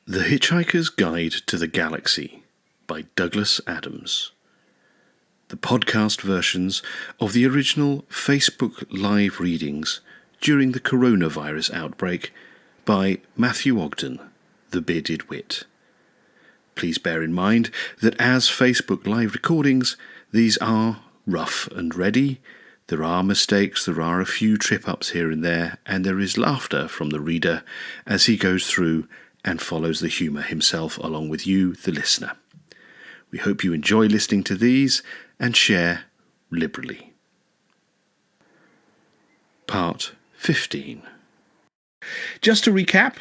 The Hitchhiker's Guide to the Galaxy by Douglas Adams. The podcast versions of the original Facebook Live readings during the coronavirus outbreak by Matthew Ogden, the Bearded Wit. Please bear in mind that as Facebook Live recordings, these are rough and ready. There are mistakes, there are a few trip-ups here and there, and there is laughter from the reader as he goes through and follows the humour himself along with you, the listener. We hope you enjoy listening to these and share liberally. Part 15. Just to recap,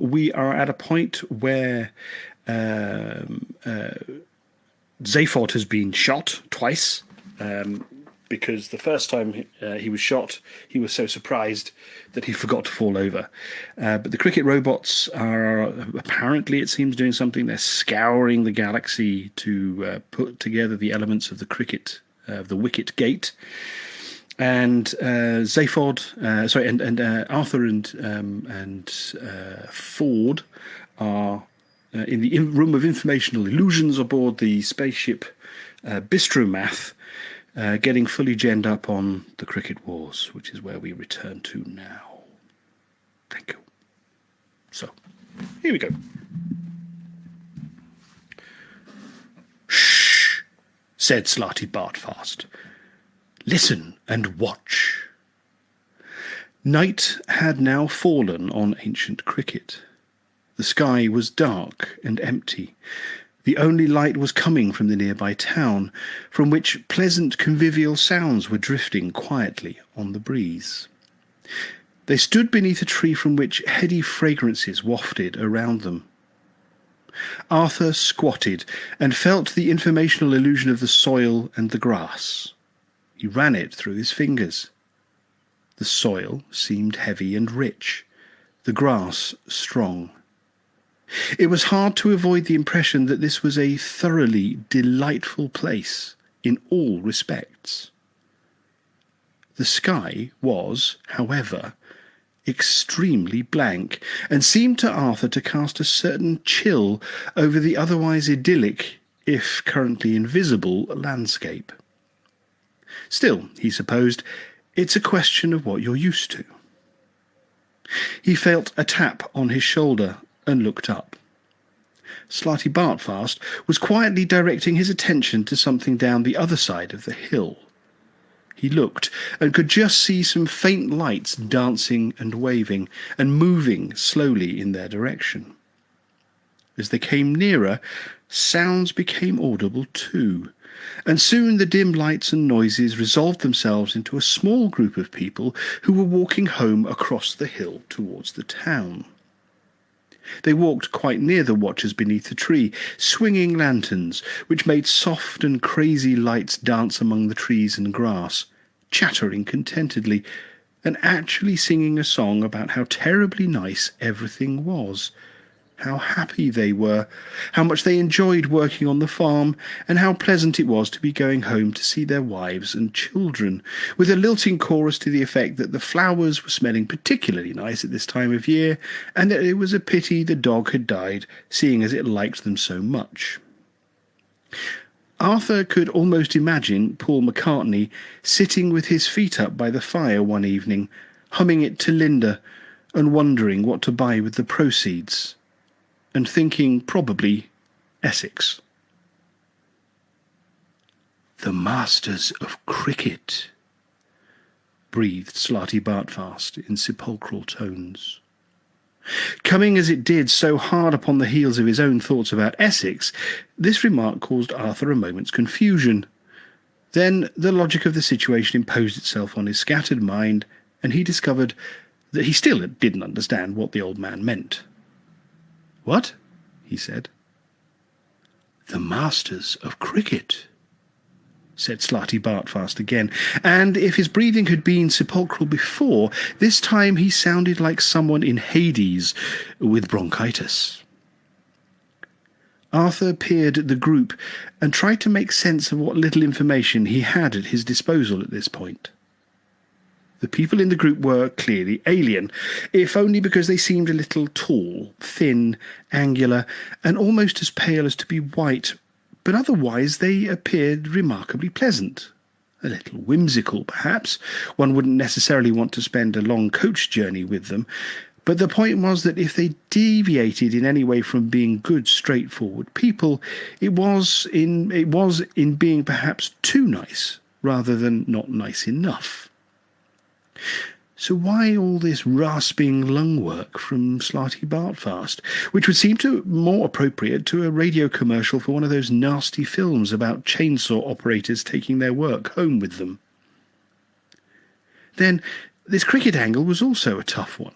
we are at a point where Zaphod has been shot twice, because the first time he was shot, he was so surprised that he forgot to fall over. But the Krikkit robots are apparently, it seems, doing something. They're scouring the galaxy to put together the elements of the Krikkit, of the Wicket Gate. And Zaphod, Arthur and Ford are in the room of informational illusions aboard the spaceship Bistromath, getting fully genned up on the Krikkit Wars, which is where we return to now. Thank you. So, here we go. Shh, said Slartibartfast. Listen and watch. Night had now fallen on ancient Krikkit. The sky was dark and empty. The only light was coming from the nearby town, from which pleasant convivial sounds were drifting quietly on the breeze. They stood beneath a tree from which heady fragrances wafted around them. Arthur squatted and felt the informational illusion of the soil and the grass. He ran it through his fingers. The soil seemed heavy and rich, the grass strong. It was hard to avoid the impression that this was a thoroughly delightful place in all respects. The sky was, however, extremely blank, and seemed to Arthur to cast a certain chill over the otherwise idyllic, if currently invisible, landscape. Still, he supposed, it's a question of what you're used to. He felt a tap on his shoulder and looked up. Slartibartfast was quietly directing his attention to something down the other side of the hill. He looked and could just see some faint lights dancing and waving and moving slowly in their direction. As they came nearer, sounds became audible too, and soon the dim lights and noises resolved themselves into a small group of people who were walking home across the hill towards the town. They walked quite near the watchers beneath the tree, swinging lanterns, which made soft and crazy lights dance among the trees and grass, chattering contentedly, and actually singing a song about how terribly nice everything was, how happy they were, how much they enjoyed working on the farm, and how pleasant it was to be going home to see their wives and children, with a lilting chorus to the effect that the flowers were smelling particularly nice at this time of year, and that it was a pity the dog had died, seeing as it liked them so much. Arthur could almost imagine Paul McCartney sitting with his feet up by the fire one evening, humming it to Linda, and wondering what to buy with the proceeds, and thinking probably Essex. "The masters of Krikkit," breathed Slartibartfast in sepulchral tones. Coming as it did so hard upon the heels of his own thoughts about Essex, this remark caused Arthur a moment's confusion. Then the logic of the situation imposed itself on his scattered mind, and he discovered that he still didn't understand what the old man meant. "What?" he said. "The masters of Krikkit," said Slartibartfast again, and if his breathing had been sepulchral before, this time he sounded like someone in Hades with bronchitis. Arthur peered at the group and tried to make sense of what little information he had at his disposal at this point. The people in the group were clearly alien, if only because they seemed a little tall, thin, angular, and almost as pale as to be white, but otherwise they appeared remarkably pleasant. A little whimsical, perhaps. One wouldn't necessarily want to spend a long coach journey with them, but the point was that if they deviated in any way from being good, straightforward people, it was in being perhaps too nice, rather than not nice enough. So why all this rasping lung work from Slartibartfast, which would seem more appropriate to a radio commercial for one of those nasty films about chainsaw operators taking their work home with them? Then, this cricket angle was also a tough one.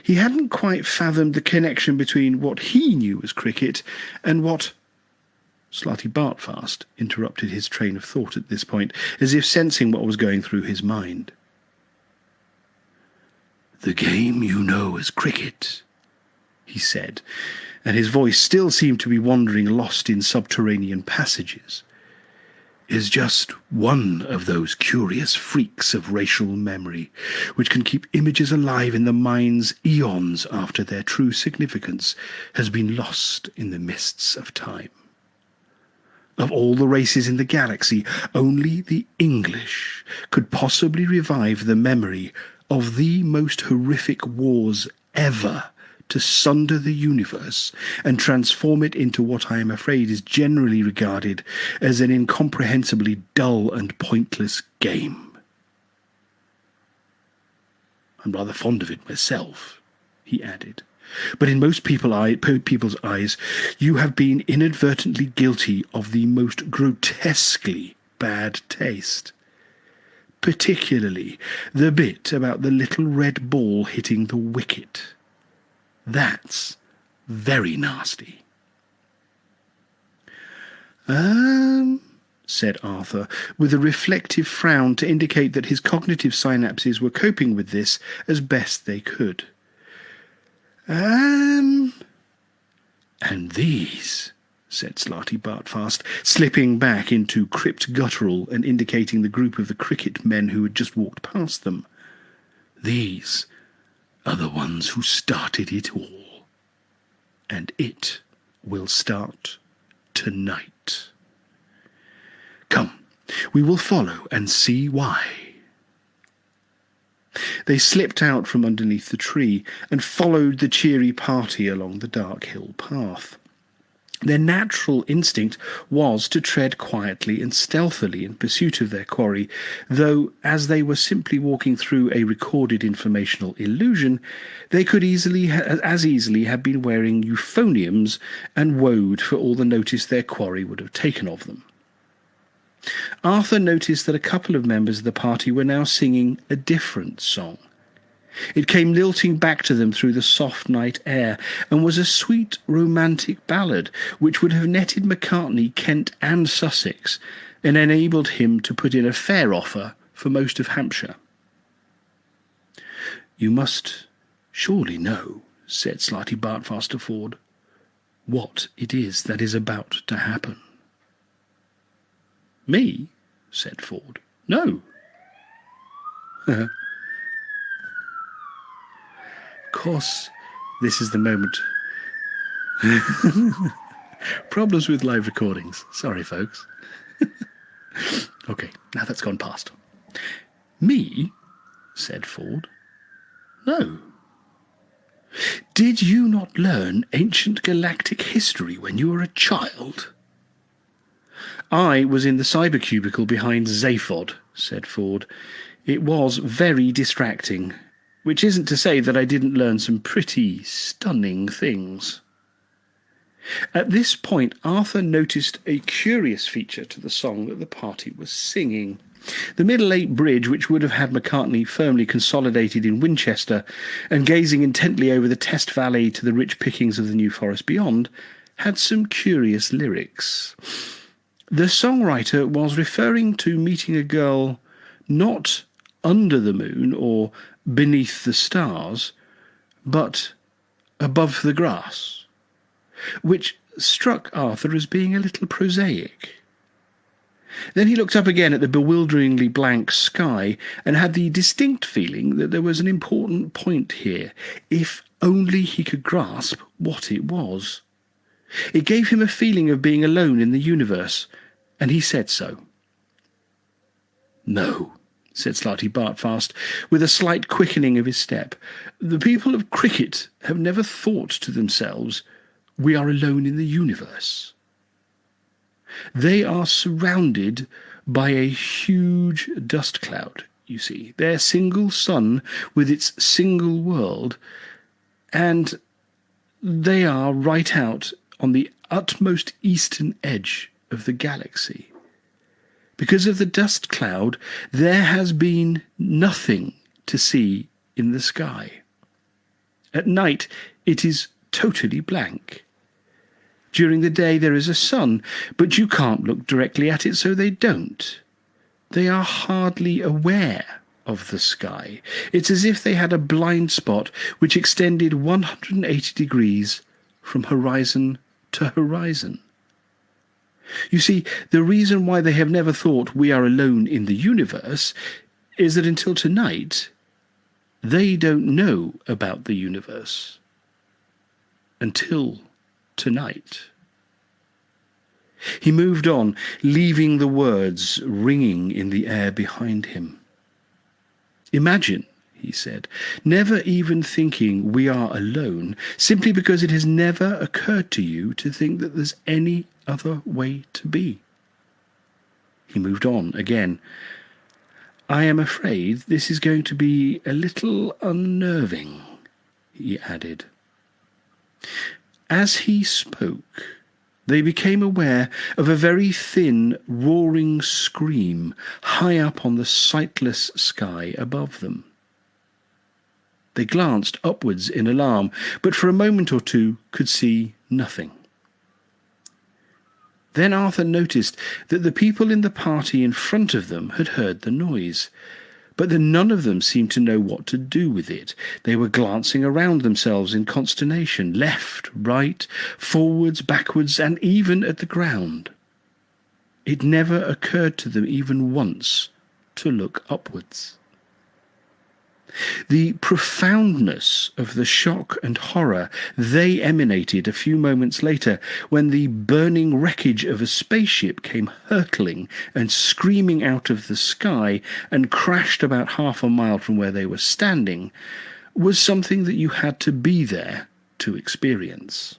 He hadn't quite fathomed the connection between what he knew as cricket and what... Slartibartfast interrupted his train of thought at this point, as if sensing what was going through his mind. "The game you know as cricket," he said, and his voice still seemed to be wandering lost in subterranean passages, "is just one of those curious freaks of racial memory which can keep images alive in the minds eons after their true significance has been lost in the mists of time. Of all the races in the galaxy, only the English could possibly revive the memory of the most horrific wars ever to sunder the universe and transform it into what I am afraid is generally regarded as an incomprehensibly dull and pointless game. I'm rather fond of it myself," he added, "but in most people's eyes you have been inadvertently guilty of the most grotesquely bad taste. Particularly the bit about the little red ball hitting the wicket. That's very nasty." Said Arthur, with a reflective frown to indicate that his cognitive synapses were coping with this as best they could. "And these," said Slartibartfast, slipping back into crypt guttural and indicating the group of the cricket men who had just walked past them, "these are the ones who started it all. And it will start tonight. Come, we will follow and see why." They slipped out from underneath the tree and followed the cheery party along the dark hill path. Their natural instinct was to tread quietly and stealthily in pursuit of their quarry, though, as they were simply walking through a recorded informational illusion, they could as easily have been wearing euphoniums and woed for all the notice their quarry would have taken of them. Arthur noticed that a couple of members of the party were now singing a different song. It came lilting back to them through the soft night air, and was a sweet romantic ballad which would have netted McCartney, Kent and Sussex, and enabled him to put in a fair offer for most of Hampshire. "You must surely know," said Slartibartfast to Ford, "what it is that is about to happen." "Me?" said Ford. "No." Of course, this is the moment. Problems with live recordings. Sorry, folks. Okay, now that's gone past. "Me?" said Ford. "No." "Did you not learn ancient galactic history when you were a child?" "I was in the cyber cubicle behind Zaphod," said Ford. "It was very distracting. Which isn't to say that I didn't learn some pretty stunning things." At this point, Arthur noticed a curious feature to the song that the party was singing. The Middle Eight Bridge, which would have had McCartney firmly consolidated in Winchester and gazing intently over the Test Valley to the rich pickings of the New Forest beyond, had some curious lyrics. The songwriter was referring to meeting a girl not under the moon or beneath the stars, but above the grass, which struck Arthur as being a little prosaic. Then he looked up again at the bewilderingly blank sky and had the distinct feeling that there was an important point here, if only he could grasp what it was. It gave him a feeling of being alone in the universe, and he said so. "No," said Slartibartfast, with a slight quickening of his step. "The people of Krikkit have never thought to themselves, 'We are alone in the universe.' They are surrounded by a huge dust cloud, you see, their single sun with its single world, and they are right out on the utmost eastern edge of the galaxy. Because of the dust cloud, there has been nothing to see in the sky. At night, it is totally blank. During the day there is a sun, but you can't look directly at it, so they don't. They are hardly aware of the sky. It's as if they had a blind spot which extended 180 degrees from horizon to horizon. You see, the reason why they have never thought we are alone in the universe is that until tonight, they don't know about the universe. Until tonight." He moved on, leaving the words ringing in the air behind him. "Imagine," he said, "never even thinking we are alone, simply because it has never occurred to you to think that there's any other way to be." He moved on again. "I am afraid this is going to be a little unnerving," he added. As he spoke, they became aware of a very thin, roaring scream high up on the sightless sky above them. They glanced upwards in alarm, but for a moment or two could see nothing. Then Arthur noticed that the people in the party in front of them had heard the noise, but that none of them seemed to know what to do with it. They were glancing around themselves in consternation, left, right, forwards, backwards, and even at the ground. It never occurred to them even once to look upwards. The profoundness of the shock and horror they emanated a few moments later, when the burning wreckage of a spaceship came hurtling and screaming out of the sky and crashed about half a mile from where they were standing, was something that you had to be there to experience.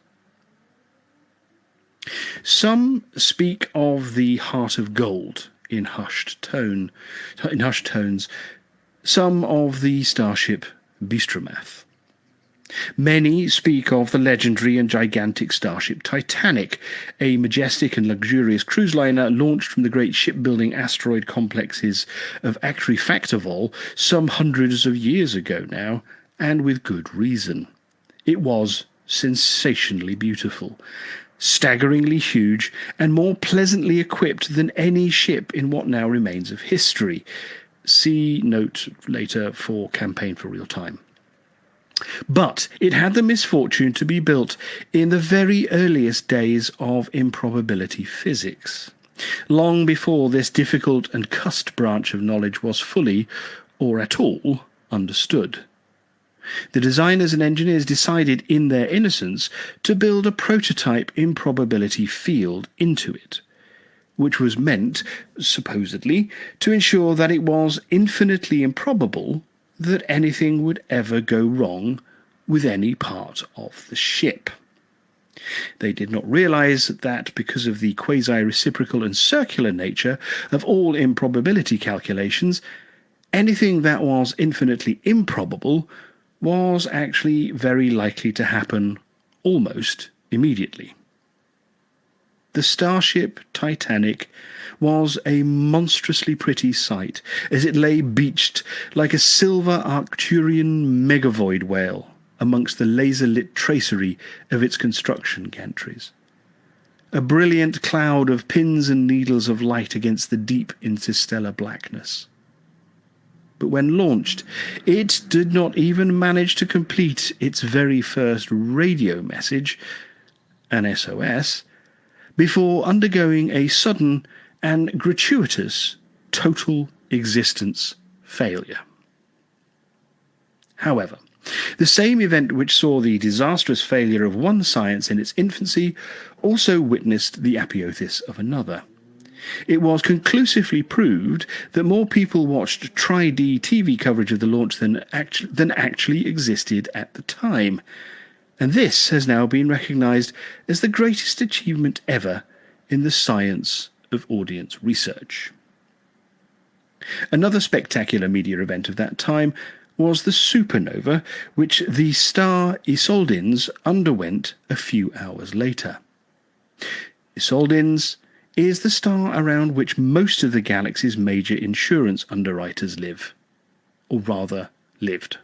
Some speak of the heart of gold in hushed tones, some of the starship Bistromath. Many speak of the legendary and gigantic Starship Titanic, a majestic and luxurious cruise liner launched from the great shipbuilding asteroid complexes of Akhrifaktovol some hundreds of years ago now, and with good reason. It was sensationally beautiful, staggeringly huge, and more pleasantly equipped than any ship in what now remains of history. See note later for Campaign for Real Time. But it had the misfortune to be built in the very earliest days of improbability physics, long before this difficult and cussed branch of knowledge was fully, or at all, understood. The designers and engineers decided in their innocence to build a prototype improbability field into it, which was meant, supposedly, to ensure that it was infinitely improbable that anything would ever go wrong with any part of the ship. They did not realize that because of the quasi-reciprocal and circular nature of all improbability calculations, anything that was infinitely improbable was actually very likely to happen almost immediately. The Starship Titanic was a monstrously pretty sight as it lay beached like a silver Arcturian megavoid whale amongst the laser-lit tracery of its construction gantries. A brilliant cloud of pins and needles of light against the deep interstellar blackness. But when launched, it did not even manage to complete its very first radio message, an SOS, before undergoing a sudden and gratuitous total existence failure. However, the same event which saw the disastrous failure of one science in its infancy also witnessed the apotheosis of another. It was conclusively proved that more people watched Tri-D TV coverage of the launch than actually existed at the time, and this has now been recognised as the greatest achievement ever in the science of audience research. Another spectacular media event of that time was the supernova, which the star Isolde's underwent a few hours later. Isolde's is the star around which most of the galaxy's major insurance underwriters live, or rather lived.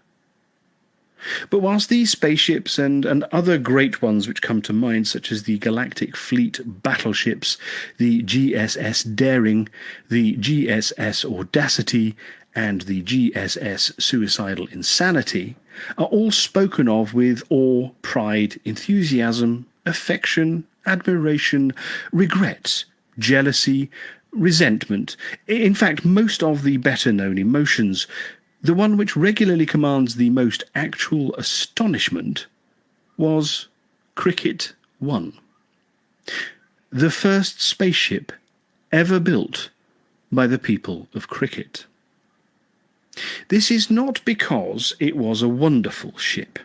But whilst these spaceships and other great ones which come to mind, such as the Galactic Fleet battleships, the GSS Daring, the GSS Audacity, and the GSS Suicidal Insanity, are all spoken of with awe, pride, enthusiasm, affection, admiration, regret, jealousy, resentment, in fact most of the better-known emotions, the one which regularly commands the most actual astonishment was Krikkit 1, the first spaceship ever built by the people of Krikkit. This is not because it was a wonderful ship.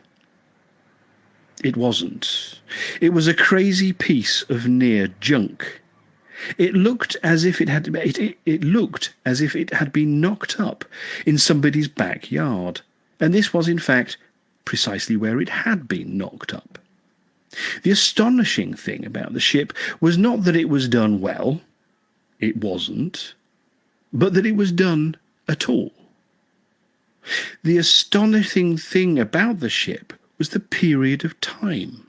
It wasn't. It was a crazy piece of near junk. It looked as if it had been knocked up in somebody's backyard, and this was in fact precisely where it had been knocked up. The astonishing thing about the ship was not that it was done well, it wasn't, but that it was done at all. The astonishing thing about the ship was the period of time.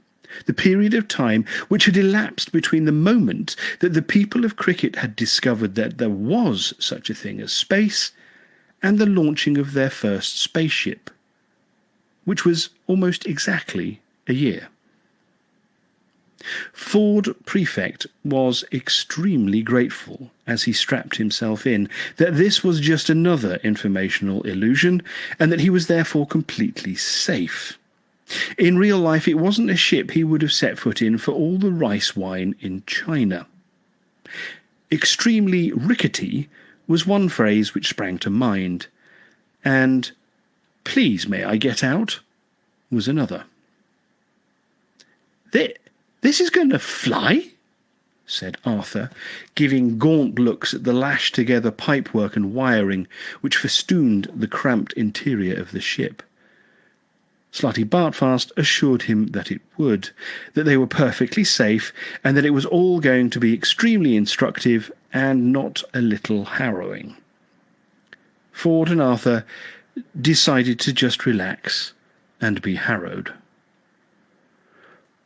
The period of time which had elapsed between the moment that the people of Krikkit had discovered that there was such a thing as space and the launching of their first spaceship, which was almost exactly a year. Ford Prefect was extremely grateful, as he strapped himself in, that this was just another informational illusion, and that he was therefore completely safe. In real life, it wasn't a ship he would have set foot in for all the rice wine in China. Extremely rickety was one phrase which sprang to mind, and "Please may I get out?" was another. This is going to fly?" said Arthur, giving gaunt looks at the lashed-together pipework and wiring which festooned the cramped interior of the ship. Slartibartfast assured him that it would, that they were perfectly safe, and that it was all going to be extremely instructive and not a little harrowing. Ford and Arthur decided to just relax and be harrowed.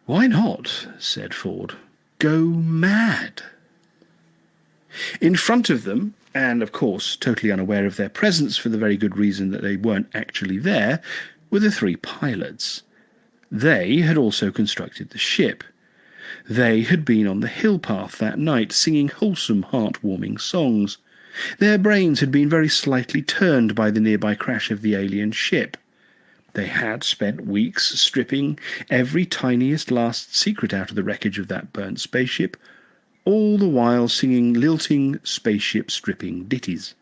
"Why not?" said Ford. "Go mad." In front of them, and of course totally unaware of their presence for the very good reason that they weren't actually there, were the three pilots. They had also constructed the ship. They had been on the hill path that night singing wholesome, heart-warming songs. Their brains had been very slightly turned by the nearby crash of the alien ship. They had spent weeks stripping every tiniest last secret out of the wreckage of that burnt spaceship, all the while singing lilting spaceship stripping ditties.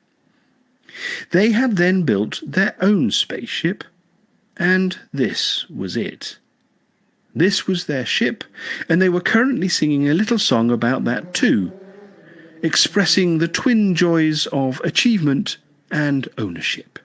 They had then built their own spaceship, and this was it. This was their ship, and they were currently singing a little song about that too, expressing the twin joys of achievement and ownership.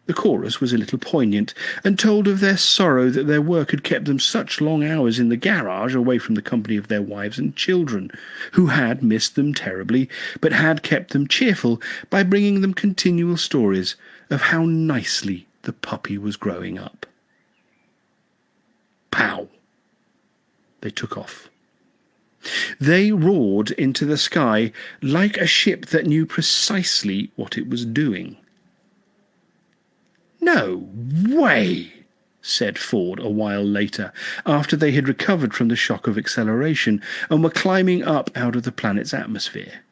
The chorus was a little poignant, and told of their sorrow that their work had kept them such long hours in the garage away from the company of their wives and children, who had missed them terribly, but had kept them cheerful by bringing them continual stories of how nicely the puppy was growing up. Pow! They took off. They roared into the sky like a ship that knew precisely what it was doing. "No way!" said Ford a while later, after they had recovered from the shock of acceleration and were climbing up out of the planet's atmosphere.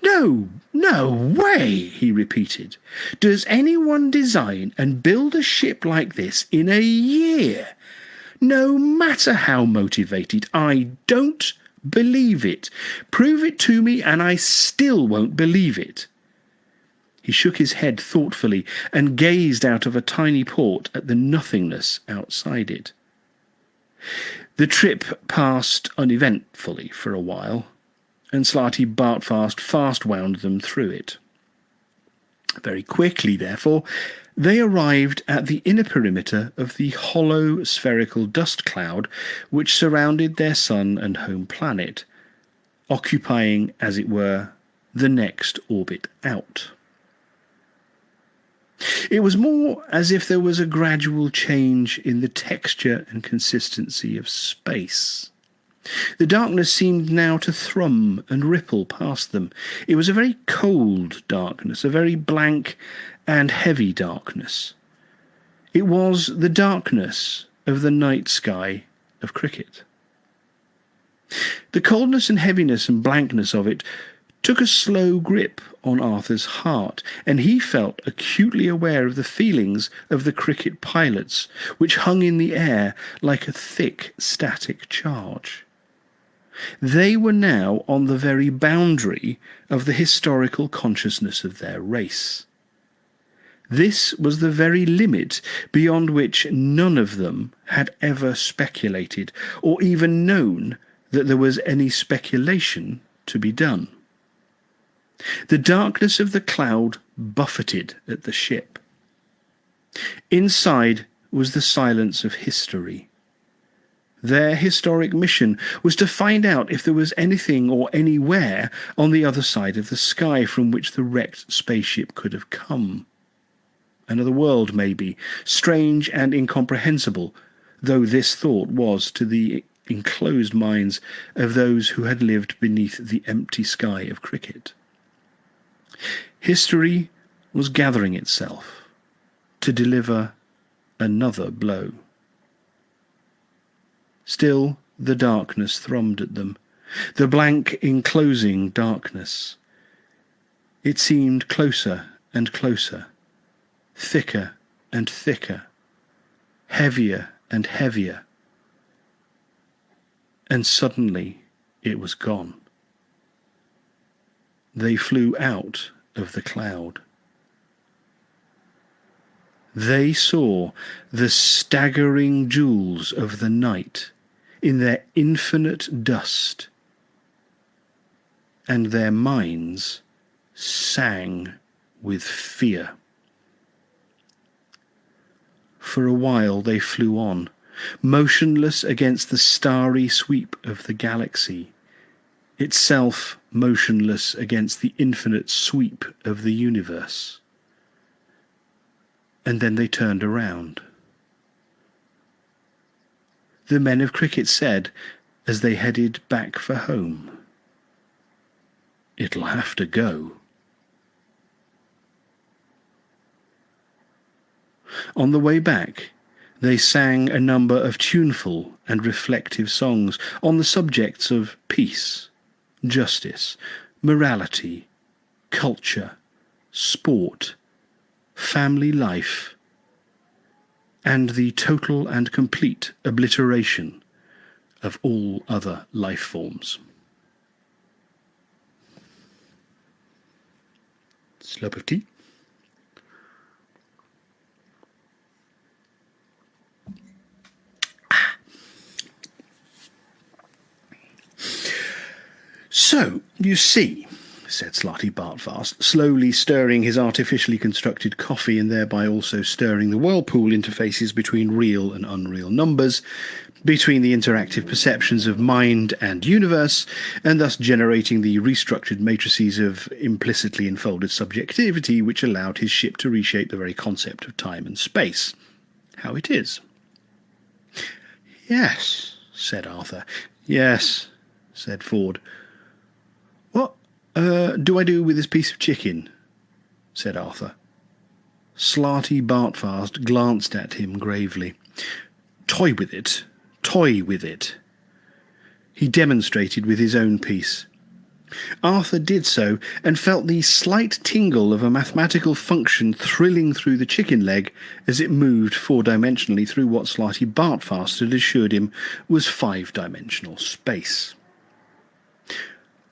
No way, he repeated. Does anyone design and build a ship like this in a year? No matter how motivated, I don't believe it. Prove it to me and I still won't believe it. He shook his head thoughtfully and gazed out of a tiny port at the nothingness outside it. The trip passed uneventfully for a while, and Slartibartfast fast-wound them through it. Very quickly, therefore, they arrived at the inner perimeter of the hollow spherical dust cloud which surrounded their sun and home planet, occupying, as it were, the next orbit out. It was more as if there was a gradual change in the texture and consistency of space. The darkness seemed now to thrum and ripple past them. It was a very cold darkness, a very blank and heavy darkness. It was the darkness of the night sky of Krikkit. The coldness and heaviness and blankness of it took a slow grip on Arthur's heart, and he felt acutely aware of the feelings of the Krikkit pilots, which hung in the air like a thick static charge. They were now on the very boundary of the historical consciousness of their race. This was the very limit beyond which none of them had ever speculated, or even known that there was any speculation to be done. The darkness of the cloud buffeted at the ship. Inside was the silence of history. Their historic mission was to find out if there was anything or anywhere on the other side of the sky from which the wrecked spaceship could have come. Another world, maybe, strange and incomprehensible, though this thought was to the enclosed minds of those who had lived beneath the empty sky of Krikkit. History was gathering itself to deliver another blow. Still the darkness thrummed at them, the blank enclosing darkness. It seemed closer and closer, thicker and thicker, heavier and heavier. And suddenly it was gone. They flew out of the cloud. They saw the staggering jewels of the night in their infinite dust, and their minds sang with fear. For a while they flew on, motionless against the starry sweep of the galaxy, itself motionless against the infinite sweep of the universe. And then they turned around. The men of Krikkit said, as they headed back for home, "It'll have to go." On the way back, they sang a number of tuneful and reflective songs on the subjects of peace, justice, morality, culture, sport, family life, and the total and complete obliteration of all other life forms. Slurp of tea. So, you see, said Slartibartfast, slowly stirring his artificially constructed coffee and thereby also stirring the whirlpool interfaces between real and unreal numbers, between the interactive perceptions of mind and universe, and thus generating the restructured matrices of implicitly enfolded subjectivity which allowed his ship to reshape the very concept of time and space. How it is. Yes, said Arthur. Yes, said Ford. What do I do with this piece of chicken? Said Arthur. Slartibartfast glanced at him gravely. "Toy with it. Toy with it." He demonstrated with his own piece. Arthur did so, and felt the slight tingle of a mathematical function thrilling through the chicken leg as it moved four-dimensionally through what Slartibartfast had assured him was five-dimensional space.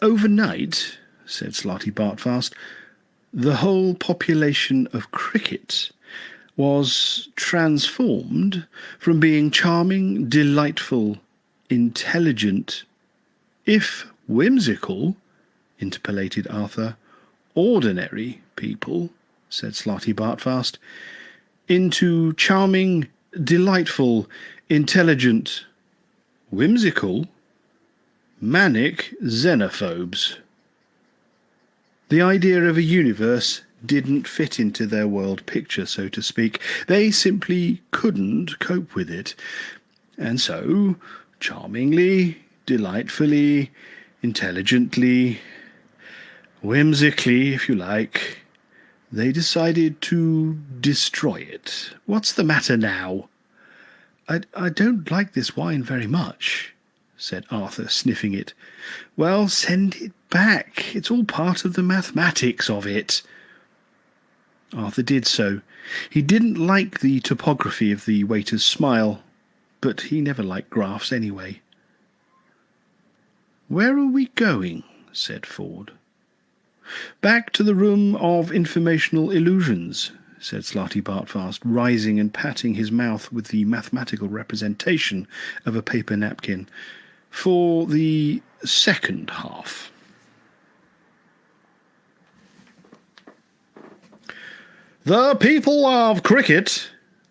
"Overnight," said Slartibartfast, "the whole population of Krikkit was transformed from being charming, delightful, intelligent, if whimsical," interpolated Arthur. "Ordinary people," said Slartibartfast, "into charming, delightful, intelligent, whimsical, manic xenophobes. The idea of a universe didn't fit into their world picture, so to speak. They simply couldn't cope with it. And so, charmingly, delightfully, intelligently, whimsically, if you like, they decided to destroy it. What's the matter now?" I don't like this wine very much," said Arthur, sniffing it. "Well, send it back. It's all part of the mathematics of it." Arthur did so. He didn't like the topography of the waiter's smile, but he never liked graphs anyway. "Where are we going?" said Ford. "Back to the room of informational illusions," said Slartibartfast, rising and patting his mouth with the mathematical representation of a paper napkin, "for the second half." "The people of Krikkit,"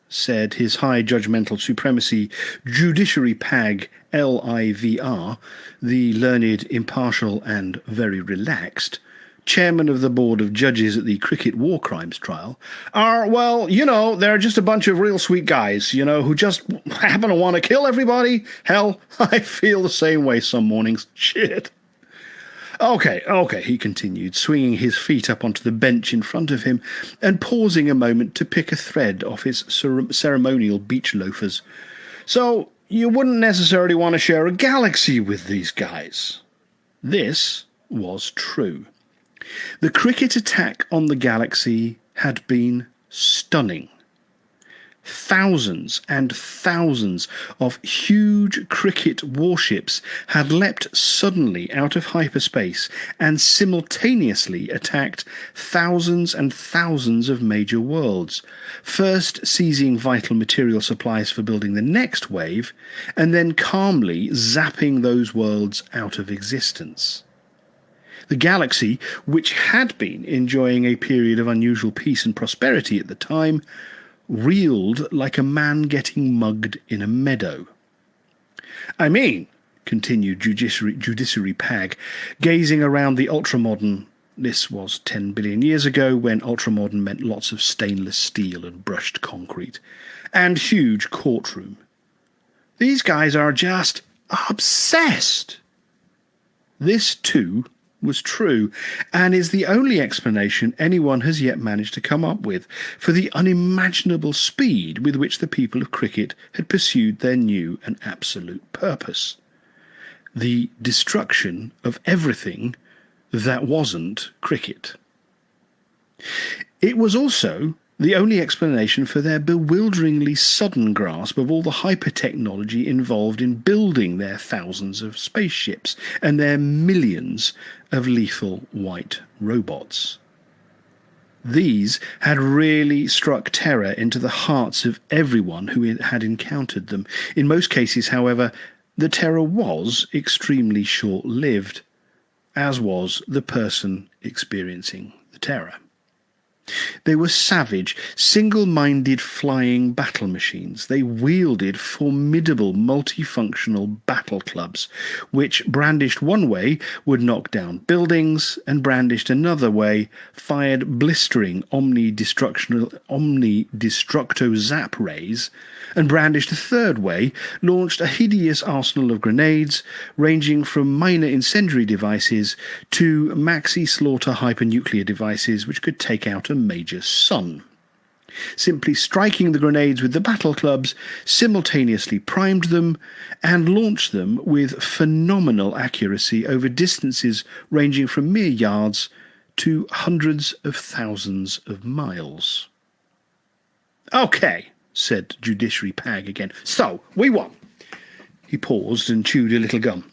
said His High Judgmental Supremacy Judiciary Pag LIVR, the learned, impartial, and very relaxed chairman of the board of judges at the Krikkit War Crimes trial, "are, well, they're just a bunch of real sweet guys, who just happen to want to kill everybody. Hell, I feel the same way some mornings. Shit. Okay, he continued, swinging his feet up onto the bench in front of him and pausing a moment to pick a thread off his ceremonial beach loafers. "So, you wouldn't necessarily want to share a galaxy with these guys." This was true. The Krikkit attack on the galaxy had been stunning. Thousands and thousands of huge Krikkit warships had leapt suddenly out of hyperspace and simultaneously attacked thousands and thousands of major worlds, first seizing vital material supplies for building the next wave, and then calmly zapping those worlds out of existence. The galaxy, which had been enjoying a period of unusual peace and prosperity at the time, reeled like a man getting mugged in a meadow. "I mean," continued Judiciary Pag, gazing around the ultramodern, this was 10 billion years ago when ultramodern meant lots of stainless steel and brushed concrete, and huge courtroom. "These guys are just obsessed." This, too, was true, and is the only explanation anyone has yet managed to come up with for the unimaginable speed with which the people of Krikkit had pursued their new and absolute purpose: the destruction of everything that wasn't Krikkit. It was also the only explanation for their bewilderingly sudden grasp of all the hyper-technology involved in building their thousands of spaceships and their millions of lethal white robots. These had really struck terror into the hearts of everyone who had encountered them. In most cases, however, the terror was extremely short-lived, as was the person experiencing the terror. They were savage, single-minded flying battle machines. They wielded formidable multifunctional battle clubs, which, brandished one way, would knock down buildings, and brandished another way, fired blistering omni-destructo zap rays, and brandished a third way, launched a hideous arsenal of grenades, ranging from minor incendiary devices to maxi-slaughter hypernuclear devices which could take out a major sun. Simply striking the grenades with the battle clubs, simultaneously primed them, and launched them with phenomenal accuracy over distances ranging from mere yards to hundreds of thousands of miles. "Okay," said Judiciary Pag again. "So, we won." He paused and chewed a little gum.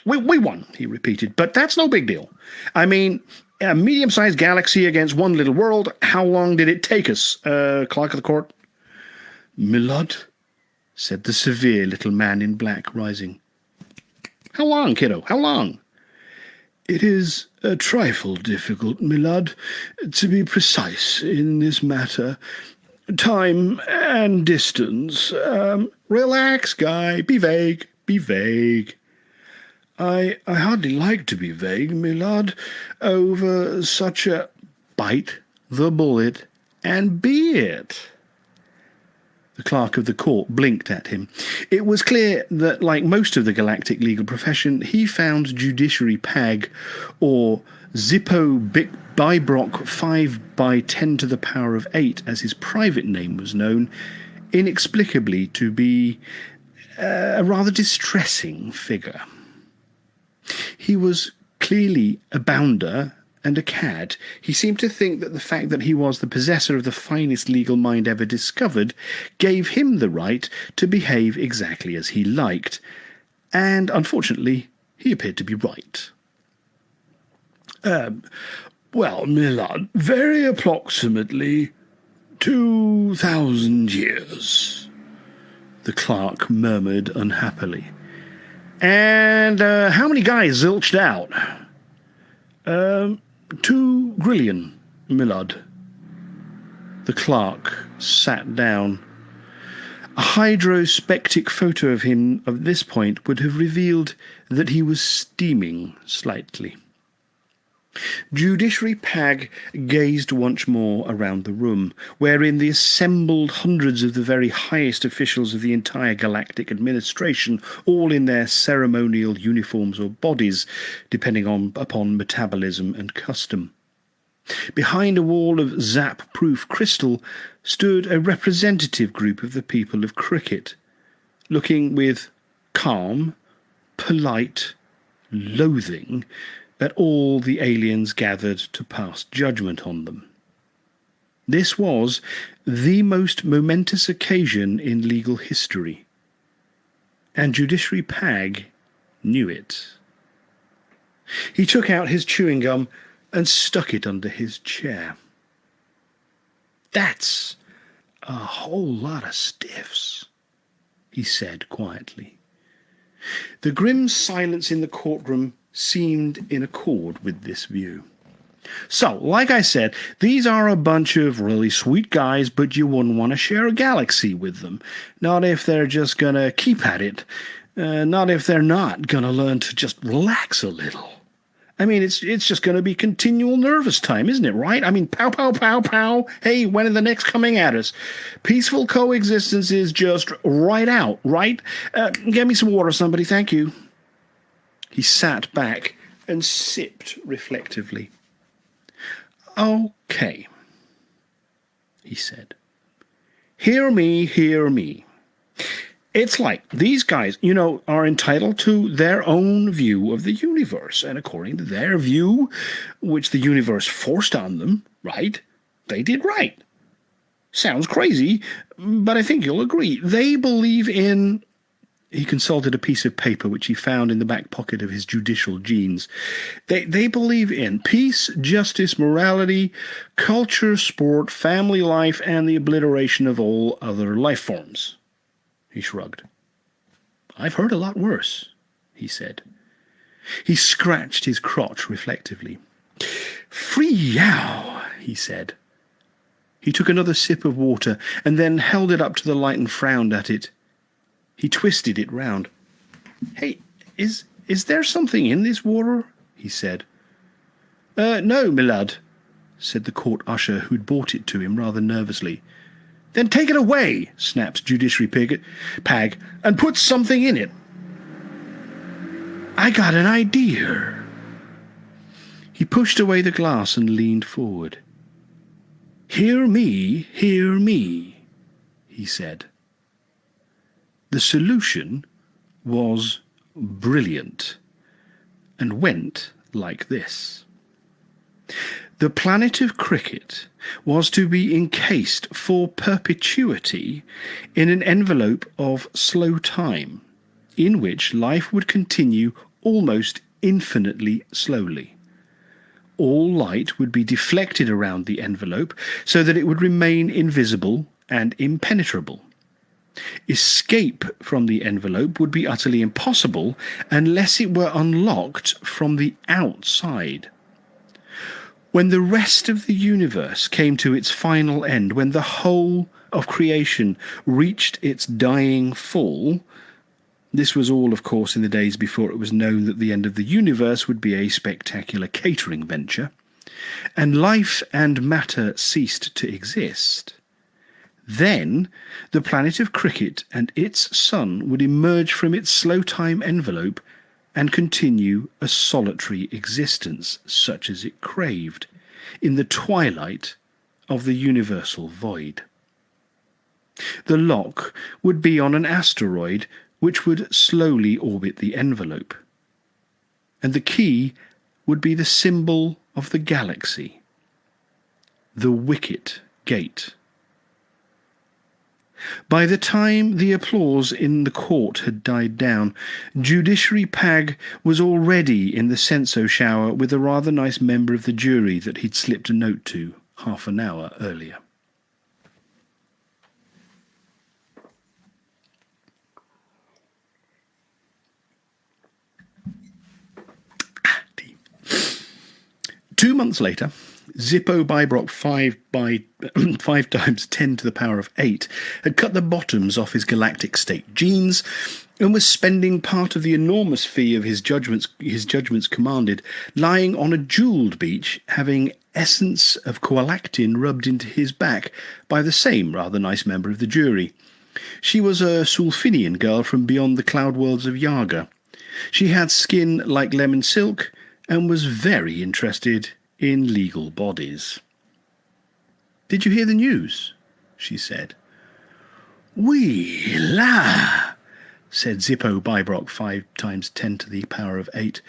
We won," he repeated, "but that's no big deal. I mean, a medium-sized galaxy against one little world, how long did it take us, clerk of the court?" "Milord," said the severe little man in black, rising. "How long, kiddo, how long?" "It is a trifle difficult, milord, to be precise in this matter. Time and distance. Relax, Guy. Be vague. Be vague." I hardly like to be vague, milord, over such a—" "Bite the bullet and be it." The clerk of the court blinked at him. It was clear that, like most of the galactic legal profession, he found Judiciary Pag, or Zippo Bybrock 5 by 10 to the power of 8, as his private name was known, inexplicably to be a rather distressing figure. He was clearly a bounder and a cad. He seemed to think that the fact that he was the possessor of the finest legal mind ever discovered gave him the right to behave exactly as he liked, and unfortunately he appeared to be right. Well, milord, very approximately 2,000 years, the clerk murmured unhappily. "And how many guys zilched out?" 2 grillion, milord." The clerk sat down. A hydrospectic photo of him at this point would have revealed that he was steaming slightly. Judiciary Pag gazed once more around the room, wherein the assembled hundreds of the very highest officials of the entire galactic administration, all in their ceremonial uniforms or bodies, depending upon metabolism and custom. Behind a wall of zap-proof crystal stood a representative group of the people of Krikkit, looking with calm, polite loathing at all the aliens gathered to pass judgment on them. This was the most momentous occasion in legal history, and Judiciary Pag knew it. He took out his chewing gum and stuck it under his chair. "That's a whole lot of stiffs," he said quietly. The grim silence in the courtroom seemed in accord with this view. "So, like I said, these are a bunch of really sweet guys, but you wouldn't want to share a galaxy with them. Not if they're just going to keep at it. Not if they're not going to learn to just relax a little. I mean, it's just going to be continual nervous time, isn't it, right? I mean, pow, pow, pow, pow. Hey, when are the next coming at us? Peaceful coexistence is just right out, right? Get me some water, somebody, thank you." He sat back and sipped reflectively. "Okay," he said. Hear me. It's like these guys, are entitled to their own view of the universe, and according to their view, which the universe forced on them, right, they did right. Sounds crazy, but I think you'll agree. They believe in... He consulted a piece of paper which he found in the back pocket of his judicial jeans. They believe in peace, justice, morality, culture, sport, family life, and the obliteration of all other life forms. He shrugged. "I've heard a lot worse," he said. He scratched his crotch reflectively. "Free-yow," he said. He took another sip of water and then held it up to the light and frowned at it. He twisted it round. "Hey, is there something in this water?" he said. No, milord," said the court usher, who'd brought it to him rather nervously. "Then take it away," snapped Judiciary Pag, "and put something in it." "I got an idea." He pushed away the glass and leaned forward. "Hear me, he said. The solution was brilliant and went like this. The planet of Krikkit was to be encased for perpetuity in an envelope of slow time, in which life would continue almost infinitely slowly. All light would be deflected around the envelope so that it would remain invisible and impenetrable. Escape from the envelope would be utterly impossible unless it were unlocked from the outside. When the rest of the universe came to its final end, when the whole of creation reached its dying fall, this was all, of course, in the days before it was known that the end of the universe would be a spectacular catering venture, and life and matter ceased to exist. Then the planet of Krikkit and its sun would emerge from its slow-time envelope and continue a solitary existence, such as it craved, in the twilight of the universal void. The lock would be on an asteroid which would slowly orbit the envelope, and the key would be the symbol of the galaxy, the Wicket Gate. By the time the applause in the court had died down, Judiciary Pag was already in the censo shower with a rather nice member of the jury that he'd slipped a note to half an hour earlier. Two months later, Zippo Bybrock 5 times 10 to the power of 8 had cut the bottoms off his galactic state jeans and was spending part of the enormous fee of his judgments commanded lying on a jewelled beach, having essence of coalactin rubbed into his back by the same rather nice member of the jury. She was a Sulfinian girl from beyond the cloud worlds of Yaga. She had skin like lemon silk and was very interested in legal bodies. "Did you hear the news?" she said. "Oui, la," said Zippo Bybrock 5 times 10 to the power of 8.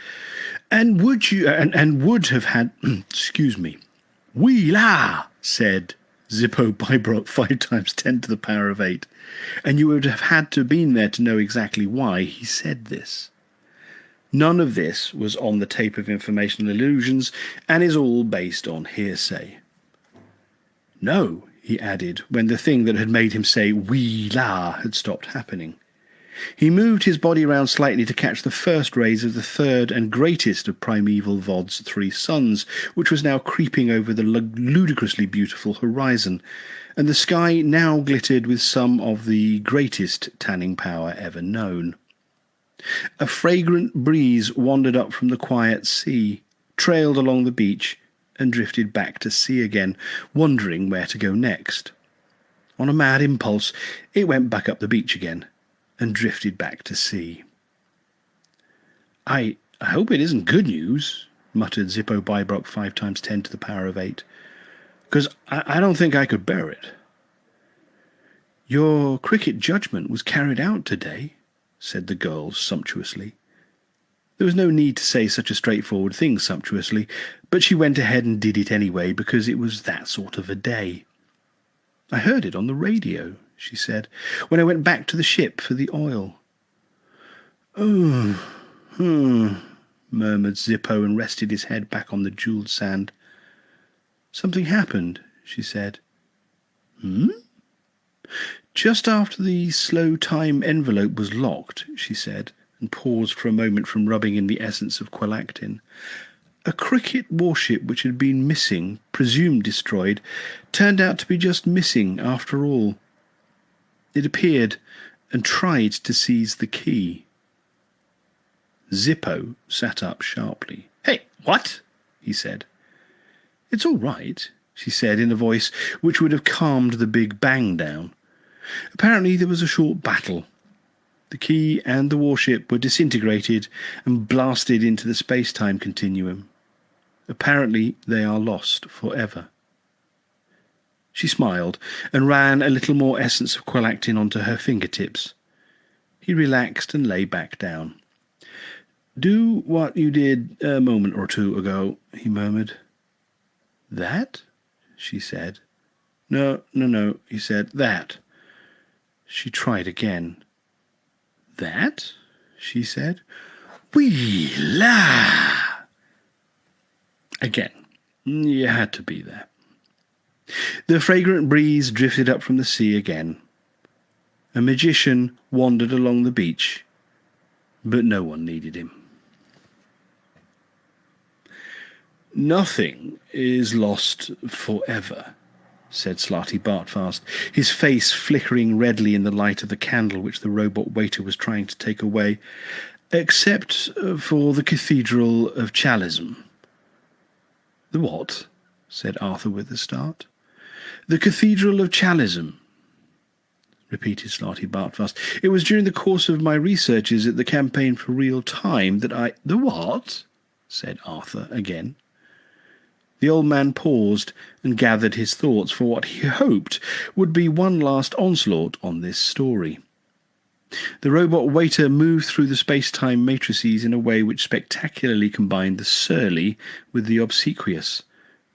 "And would have had excuse me. Oui, la," said Zippo Bybrock 5 times 10 to the power of 8. "And you would have had to have been there to know exactly why he said this. None of this was on the tape of informational illusions and is all based on hearsay." "No," he added, when the thing that had made him say "oui la" had stopped happening. He moved his body round slightly to catch the first rays of the third and greatest of primeval Vod's 3 suns, which was now creeping over the ludicrously beautiful horizon, and the sky now glittered with some of the greatest tanning power ever known. A fragrant breeze wandered up from the quiet sea, trailed along the beach, and drifted back to sea again, wondering where to go next. On a mad impulse, it went back up the beach again, and drifted back to sea. I hope it isn't good news," muttered Zippo Bybrock 5 times 10 to the power of 8, "because I don't think I could bear it." "Your Krikkit judgment was carried out today," said the girl sumptuously. There was no need to say such a straightforward thing sumptuously, but she went ahead and did it anyway because it was that sort of a day. "I heard it on the radio," she said, "when I went back to the ship for the oil." "Oh, murmured Zippo and rested his head back on the jewelled sand. "Something happened," she said. "Just after the slow-time envelope was locked," she said, and paused for a moment from rubbing in the essence of qualactin. "A Krikkit warship which had been missing, presumed destroyed, turned out to be just missing after all. It appeared and tried to seize the key." Zippo sat up sharply. "Hey, what?" he said. "It's all right," she said in a voice which would have calmed the Big Bang down. "Apparently there was a short battle. The key and the warship were disintegrated and blasted into the space-time continuum. Apparently they are lost forever." She smiled and ran a little more essence of qualactin onto her fingertips. He relaxed and lay back down. "Do what you did a moment or two ago," he murmured. "That?" she said. No, he said. "That." She tried again. "That?" she said. "Wee-la!" Again. You had to be there. The fragrant breeze drifted up from the sea again. A magician wandered along the beach, but no one needed him. "Nothing is lost forever," said Slartibartfast, his face flickering redly in the light of the candle which the robot waiter was trying to take away, "except for the Cathedral of Chalism." "The what?" said Arthur with a start. "The Cathedral of Chalism," repeated Slartibartfast. "It was during the course of my researches at the Campaign for Real Time that I—" "The what?" said Arthur again. The old man paused and gathered his thoughts for what he hoped would be one last onslaught on this story. The robot waiter moved through the space-time matrices in a way which spectacularly combined the surly with the obsequious,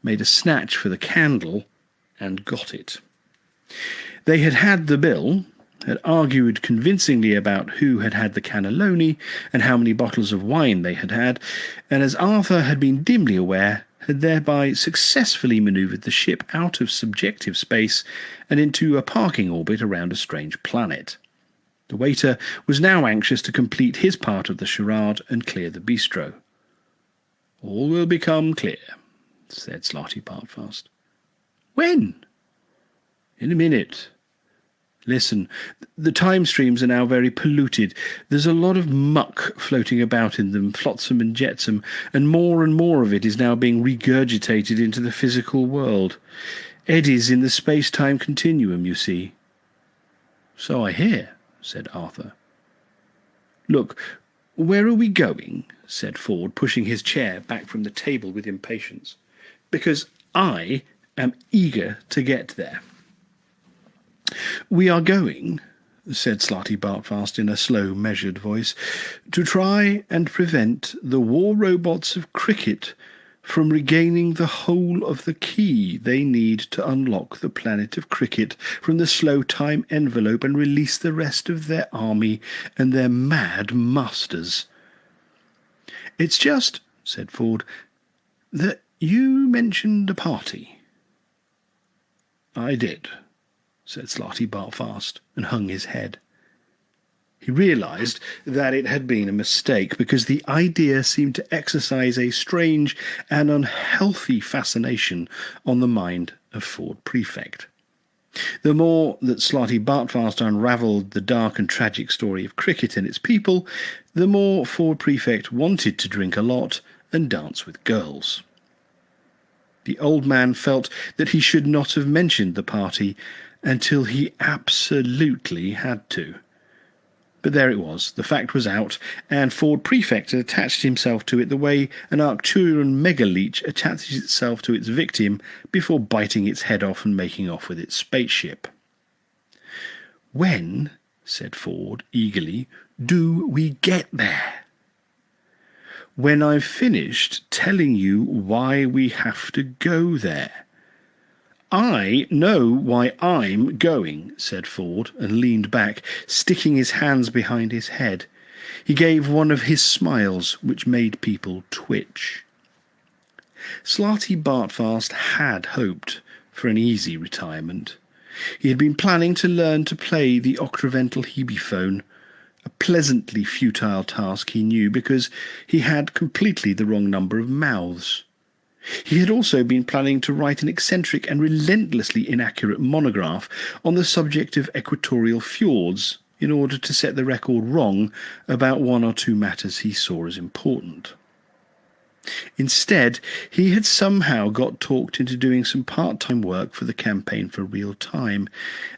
made a snatch for the candle, and got it. They had had the bill, had argued convincingly about who had had the cannelloni and how many bottles of wine they had had, and as Arthur had been dimly aware, had thereby successfully manoeuvred the ship out of subjective space and into a parking orbit around a strange planet. The waiter was now anxious to complete his part of the charade and clear the bistro. "All will become clear," said Slartibartfast. "When?" "In a minute. Listen, the time streams are now very polluted. There's a lot of muck floating about in them, flotsam and jetsam, and more of it is now being regurgitated into the physical world. Eddies in the space-time continuum, you see." "So I hear," said Arthur. "Look, where are we going?" said Ford, pushing his chair back from the table with impatience. "Because I am eager to get there." "We are going," said Slartibartfast in a slow, measured voice, "to try and prevent the war robots of Krikkit from regaining the whole of the key they need to unlock the planet of Krikkit from the slow-time envelope and release the rest of their army and their mad masters." "It's just," said Ford, "that you mentioned a party." "I did," said Slartibartfast, and hung his head. He realized that it had been a mistake, because the idea seemed to exercise a strange and unhealthy fascination on the mind of Ford Prefect. The more that Slartibartfast unravelled the dark and tragic story of Krikkit and its people, the more Ford Prefect wanted to drink a lot and dance with girls. The old man felt that he should not have mentioned the party until he absolutely had to. But there it was, the fact was out, and Ford Prefect had attached himself to it the way an Arcturian megaleech attaches itself to its victim before biting its head off and making off with its spaceship. "When," said Ford eagerly, "do we get there?" "When I've finished telling you why we have to go there." "I know why I'm going," said Ford, and leaned back, sticking his hands behind his head. He gave one of his smiles which made people twitch. Slartibartfast had hoped for an easy retirement. He had been planning to learn to play the octavental hebephone, a pleasantly futile task he knew, because he had completely the wrong number of mouths. He had also been planning to write an eccentric and relentlessly inaccurate monograph on the subject of equatorial fjords in order to set the record wrong about one or two matters he saw as important. Instead, he had somehow got talked into doing some part-time work for the Campaign for Real Time,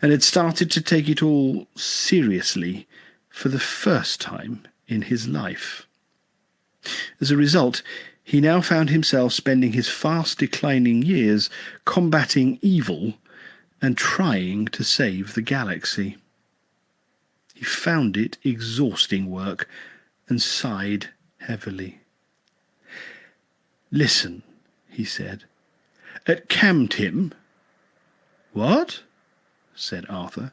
and had started to take it all seriously for the first time in his life. As a result, he now found himself spending his fast declining years combating evil and trying to save the galaxy. He found it exhausting work and sighed heavily. "Listen," he said. "At Camtim—" "What?" said Arthur.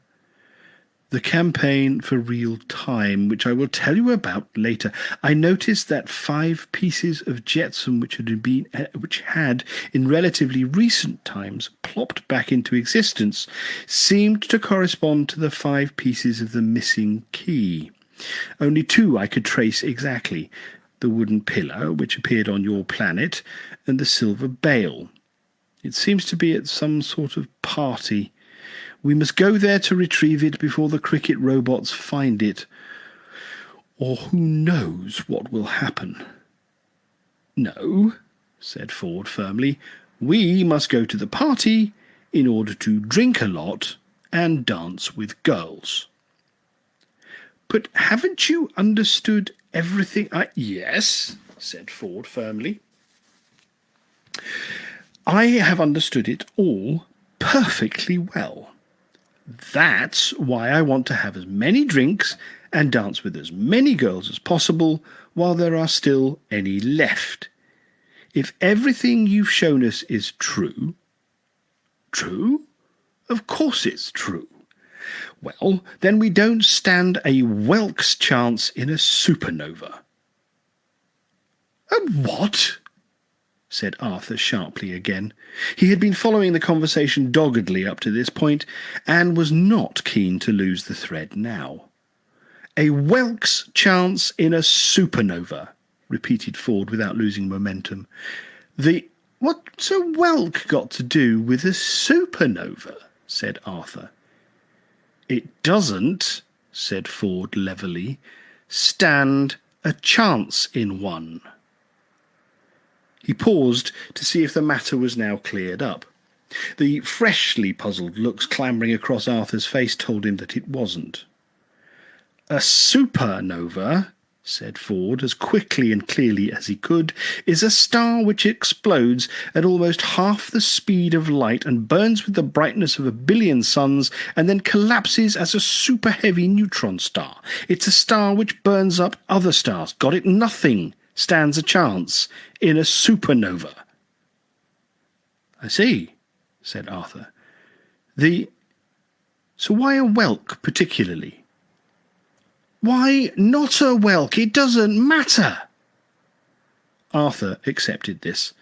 "The campaign for real time, which I will tell you about later. I noticed that 5 pieces of jetsam which had in relatively recent times plopped back into existence seemed to correspond to the 5 pieces of the missing key. Only 2 I could trace exactly: the wooden pillar which appeared on your planet and the silver bale. It seems to be at some sort of party. We must go there to retrieve it before the Krikkit robots find it, or who knows what will happen." "No," said Ford firmly. "We must go to the party in order to drink a lot and dance with girls." "But haven't you understood everything "Yes," said Ford firmly. "I have understood it all perfectly well. That's why I want to have as many drinks and dance with as many girls as possible while there are still any left. If everything you've shown us is true—" "True? Of course it's true." "Well, then we don't stand a whelk's chance in a supernova." "A what?" said Arthur sharply again. He had been following the conversation doggedly up to this point, and was not keen to lose the thread now. "A whelk's chance in a supernova," repeated Ford without losing momentum. "What's a whelk got to do with a supernova?" said Arthur. "It doesn't," said Ford levelly, "stand a chance in one." He paused to see if the matter was now cleared up. The freshly puzzled looks clambering across Arthur's face told him that it wasn't. "A supernova," said Ford, as quickly and clearly as he could, "is a star which explodes at almost half the speed of light and burns with the brightness of 1 billion suns and then collapses as a super-heavy neutron star. It's a star which burns up other stars. Got it? Nothing stands a chance in a supernova." "I see," said Arthur. So why a whelk particularly?" "Why not a whelk? It doesn't matter." Arthur accepted this,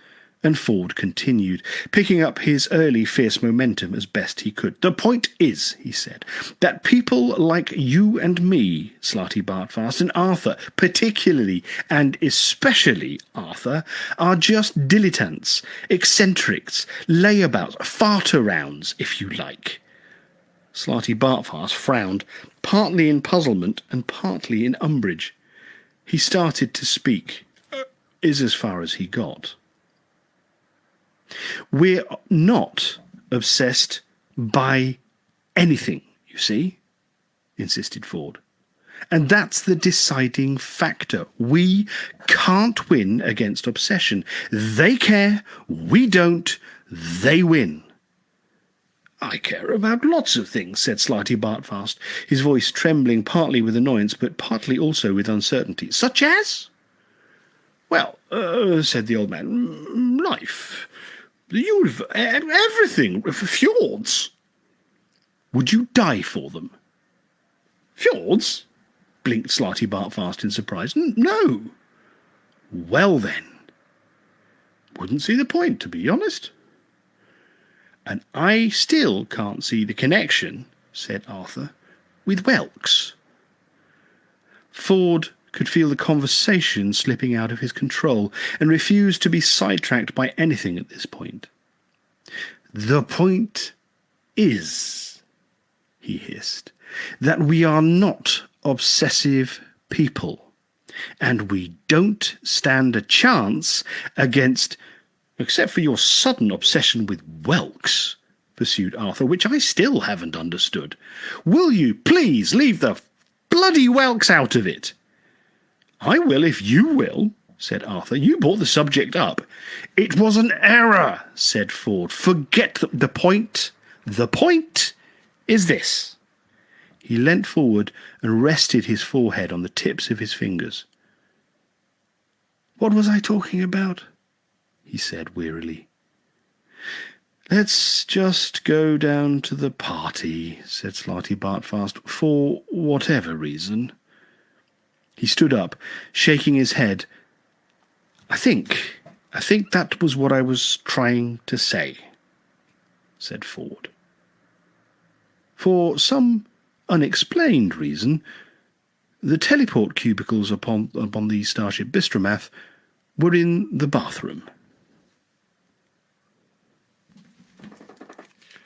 and Ford continued, picking up his early fierce momentum as best he could. "The point is," he said, "that people like you and me, Slartibartfast, and Arthur, particularly and especially Arthur, are just dilettantes, eccentrics, layabouts, fart-arounds, if you like." Slartibartfast frowned, partly in puzzlement and partly in umbrage. He started to speak, is as far as he got. "We're not obsessed by anything, you see," insisted Ford. "And that's the deciding factor. We can't win against obsession. They care, we don't, they win." "I care about lots of things," said Slartibartfast, his voice trembling partly with annoyance but partly also with uncertainty. "Such as?" "Well, said the old man, "life, the universe, everything, fjords." "Would you die for them?" "Fjords?" blinked Slartibartfast in surprise. "No." "Well then, wouldn't see the point, to be honest." "And I still can't see the connection," said Arthur, "with whelks." Ford could feel the conversation slipping out of his control and refused to be sidetracked by anything at this point. "The point is," he hissed, "that we are not obsessive people, and we don't stand a chance against—" "Except for your sudden obsession with whelks," pursued Arthur, "which I still haven't understood. Will you please leave the bloody whelks out of it?" "I will if you will," said Arthur. "You brought the subject up." "It was an error," said Ford. "Forget the point The point is this. He leant forward and rested his forehead on the tips of his fingers. What was I talking about? He said wearily. Let's just go down to the party, said Slartibartfast, for whatever reason. He stood up, shaking his head. I think that was what I was trying to say, said Ford. For some unexplained reason, the teleport cubicles upon the Starship Bistromath were in the bathroom.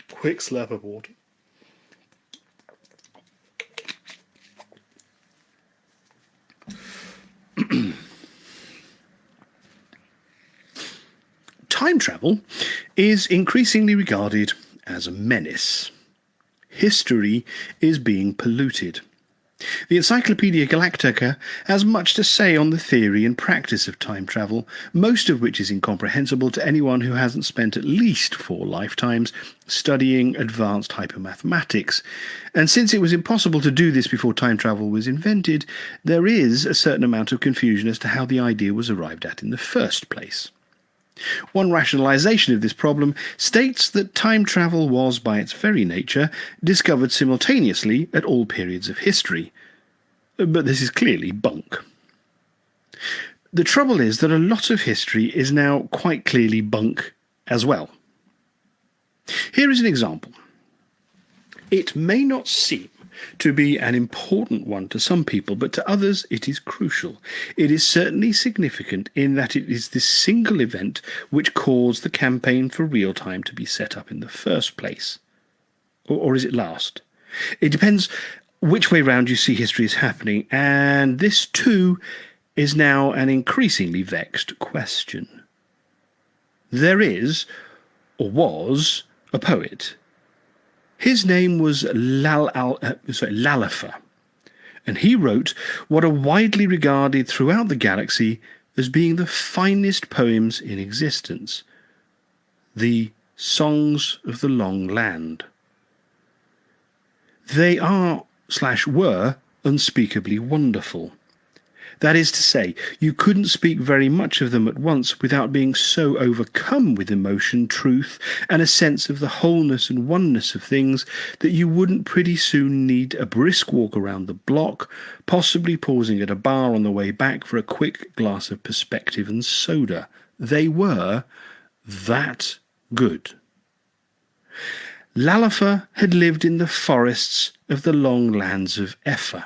Quick slurp of water. Time travel is increasingly regarded as a menace. History is being polluted. The Encyclopaedia Galactica has much to say on the theory and practice of time travel, most of which is incomprehensible to anyone who hasn't spent at least 4 lifetimes studying advanced hypermathematics. And since it was impossible to do this before time travel was invented, there is a certain amount of confusion as to how the idea was arrived at in the first place. One rationalization of this problem states that time travel was, by its very nature, discovered simultaneously at all periods of history. But this is clearly bunk. The trouble is that a lot of history is now quite clearly bunk as well. Here is an example. It may not seem to be an important one to some people, but to others it is crucial. It is certainly significant in that it is this single event which caused the campaign for real time to be set up in the first place. Or is it last? It depends which way round you see history is happening, and this too is now an increasingly vexed question. There is, or was, a poet. His name was Lalafer, and he wrote what are widely regarded throughout the galaxy as being the finest poems in existence, the Songs of the Long Land. They are/were unspeakably wonderful. That is to say, you couldn't speak very much of them at once without being so overcome with emotion, truth, and a sense of the wholeness and oneness of things that you wouldn't pretty soon need a brisk walk around the block, possibly pausing at a bar on the way back for a quick glass of perspective and soda. They were that good. Lalafer had lived in the forests of the long lands of Effa.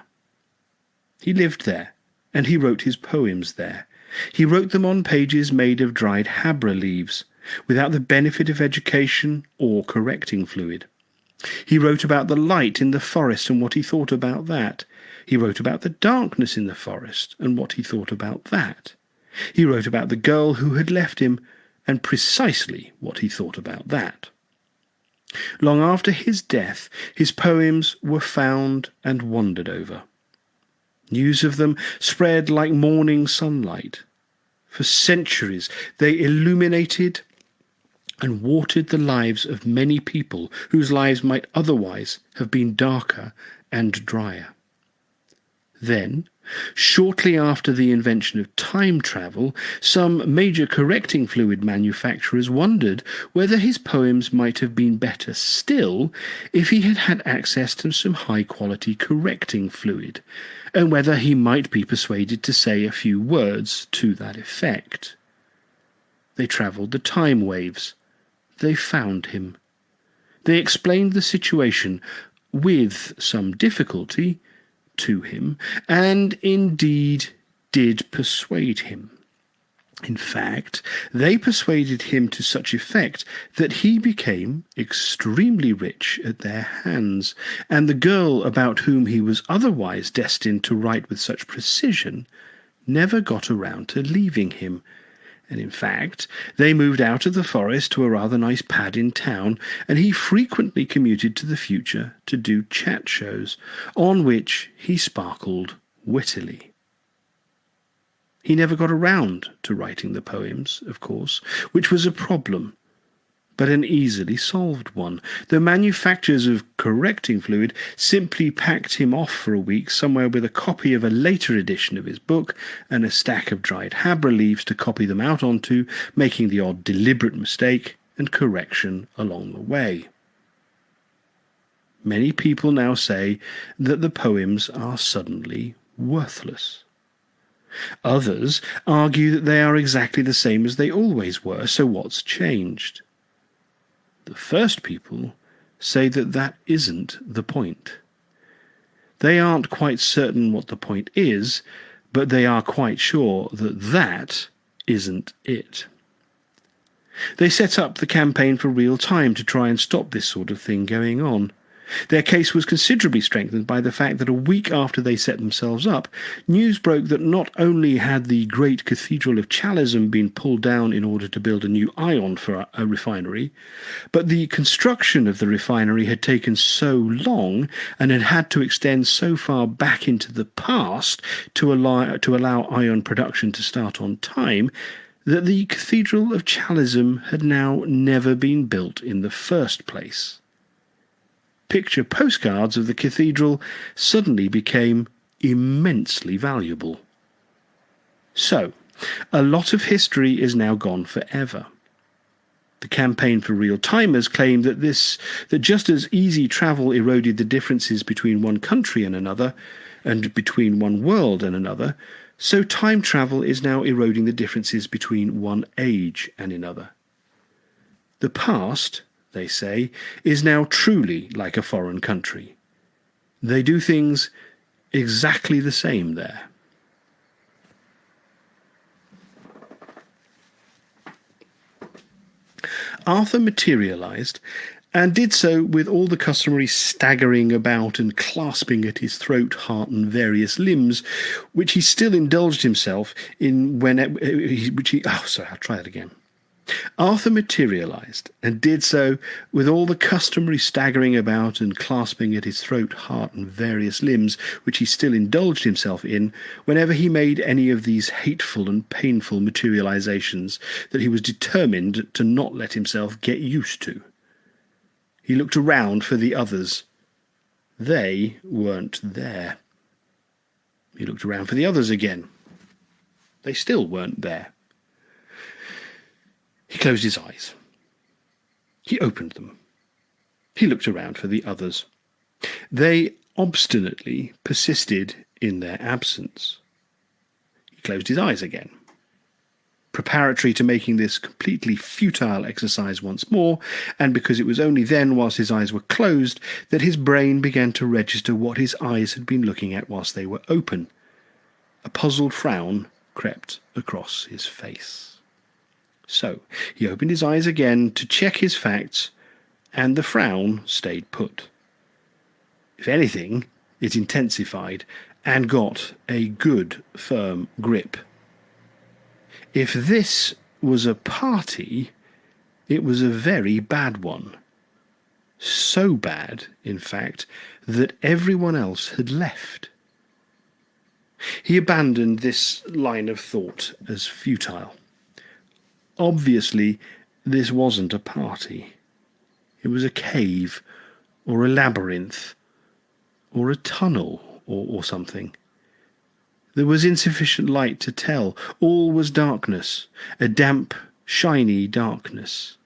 He lived there, and he wrote his poems there. He wrote them on pages made of dried habra leaves, without the benefit of education or correcting fluid. He wrote about the light in the forest and what he thought about that. He wrote about the darkness in the forest and what he thought about that. He wrote about the girl who had left him and precisely what he thought about that. Long after his death, his poems were found and wondered over. News of them spread like morning sunlight. For centuries they illuminated and watered the lives of many people whose lives might otherwise have been darker and drier. Then, shortly after the invention of time travel, some major correcting fluid manufacturers wondered whether his poems might have been better still if he had had access to some high-quality correcting fluid, and whether he might be persuaded to say a few words to that effect. They travelled the time waves. They found him. They explained the situation, with some difficulty, to him, and indeed did persuade him. In fact, they persuaded him to such effect that he became extremely rich at their hands, and the girl about whom he was otherwise destined to write with such precision never got around to leaving him. And in fact, they moved out of the forest to a rather nice pad in town, and he frequently commuted to the future to do chat shows, on which he sparkled wittily. He never got around to writing the poems, of course, which was a problem. but an easily solved one. The manufacturers of correcting fluid simply packed him off for a week somewhere with a copy of a later edition of his book and a stack of dried Habra leaves to copy them out onto, making the odd deliberate mistake and correction along the way. Many people now say that the poems are suddenly worthless. Others argue that they are exactly the same as they always were, so what's changed? The first people say that that isn't the point. They aren't quite certain what the point is, but they are quite sure that that isn't it. They set up the campaign for real time to try and stop this sort of thing going on. Their case was considerably strengthened by the fact that a week after they set themselves up, news broke that not only had the great Cathedral of Chalism been pulled down in order to build a new ion for a refinery, but the construction of the refinery had taken so long and had had to extend so far back into the past to allow ion production to start on time, that the Cathedral of Chalism had now never been built in the first place. Picture postcards of the cathedral suddenly became immensely valuable. So, a lot of history is now gone forever. The campaign for real-timers claimed that just as easy travel eroded the differences between one country and another, and between one world and another, so time travel is now eroding the differences between one age and another. The past, they say, is now truly like a foreign country. They do things exactly the same there. Arthur materialized, and did so with all the customary staggering about and clasping at his throat, heart, and various limbs, which he still indulged himself in Arthur materialized, and did so with all the customary staggering about and clasping at his throat, heart, and various limbs, which he still indulged himself in, whenever he made any of these hateful and painful materializations that he was determined to not let himself get used to. He looked around for the others. They weren't there. He looked around for the others again. They still weren't there. He closed his eyes. He opened them. He looked around for the others. They obstinately persisted in their absence. He closed his eyes again. Preparatory to making this completely futile exercise once more, and because it was only then, whilst his eyes were closed, that his brain began to register what his eyes had been looking at whilst they were open. A puzzled frown crept across his face. So he opened his eyes again to check his facts, and the frown stayed put. If anything, it intensified and got a good, firm grip. If this was a party, it was a very bad one. So bad, in fact, that everyone else had left. He abandoned this line of thought as futile. Obviously, this wasn't a party. It was a cave, or a labyrinth, or a tunnel, or something. There was insufficient light to tell. All was darkness, a damp, shiny darkness.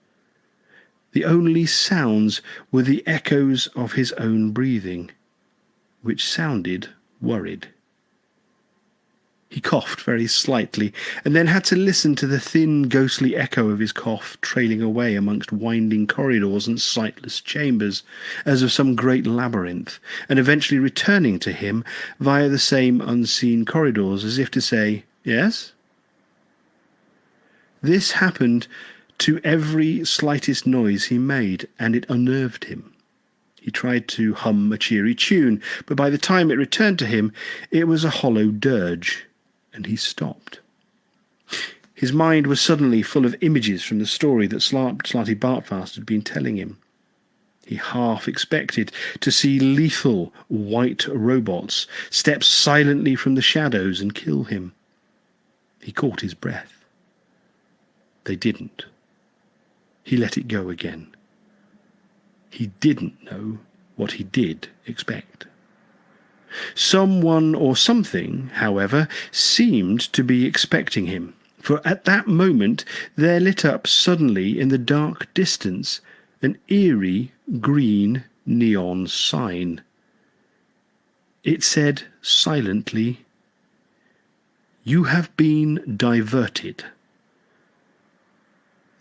The only sounds were the echoes of his own breathing, which sounded worried. He coughed very slightly, and then had to listen to the thin, ghostly echo of his cough trailing away amongst winding corridors and sightless chambers, as of some great labyrinth, and eventually returning to him via the same unseen corridors, as if to say, "Yes?" This happened to every slightest noise he made, and it unnerved him. He tried to hum a cheery tune, but by the time it returned to him, it was a hollow dirge, and he stopped. His mind was suddenly full of images from the story that Slartibartfast had been telling him. He half expected to see lethal white robots step silently from the shadows and kill him. He caught his breath. They didn't. He let it go again. He didn't know what he did expect. Someone or something, however, seemed to be expecting him, for at that moment there lit up suddenly in the dark distance an eerie green neon sign. It said silently, "You have been diverted."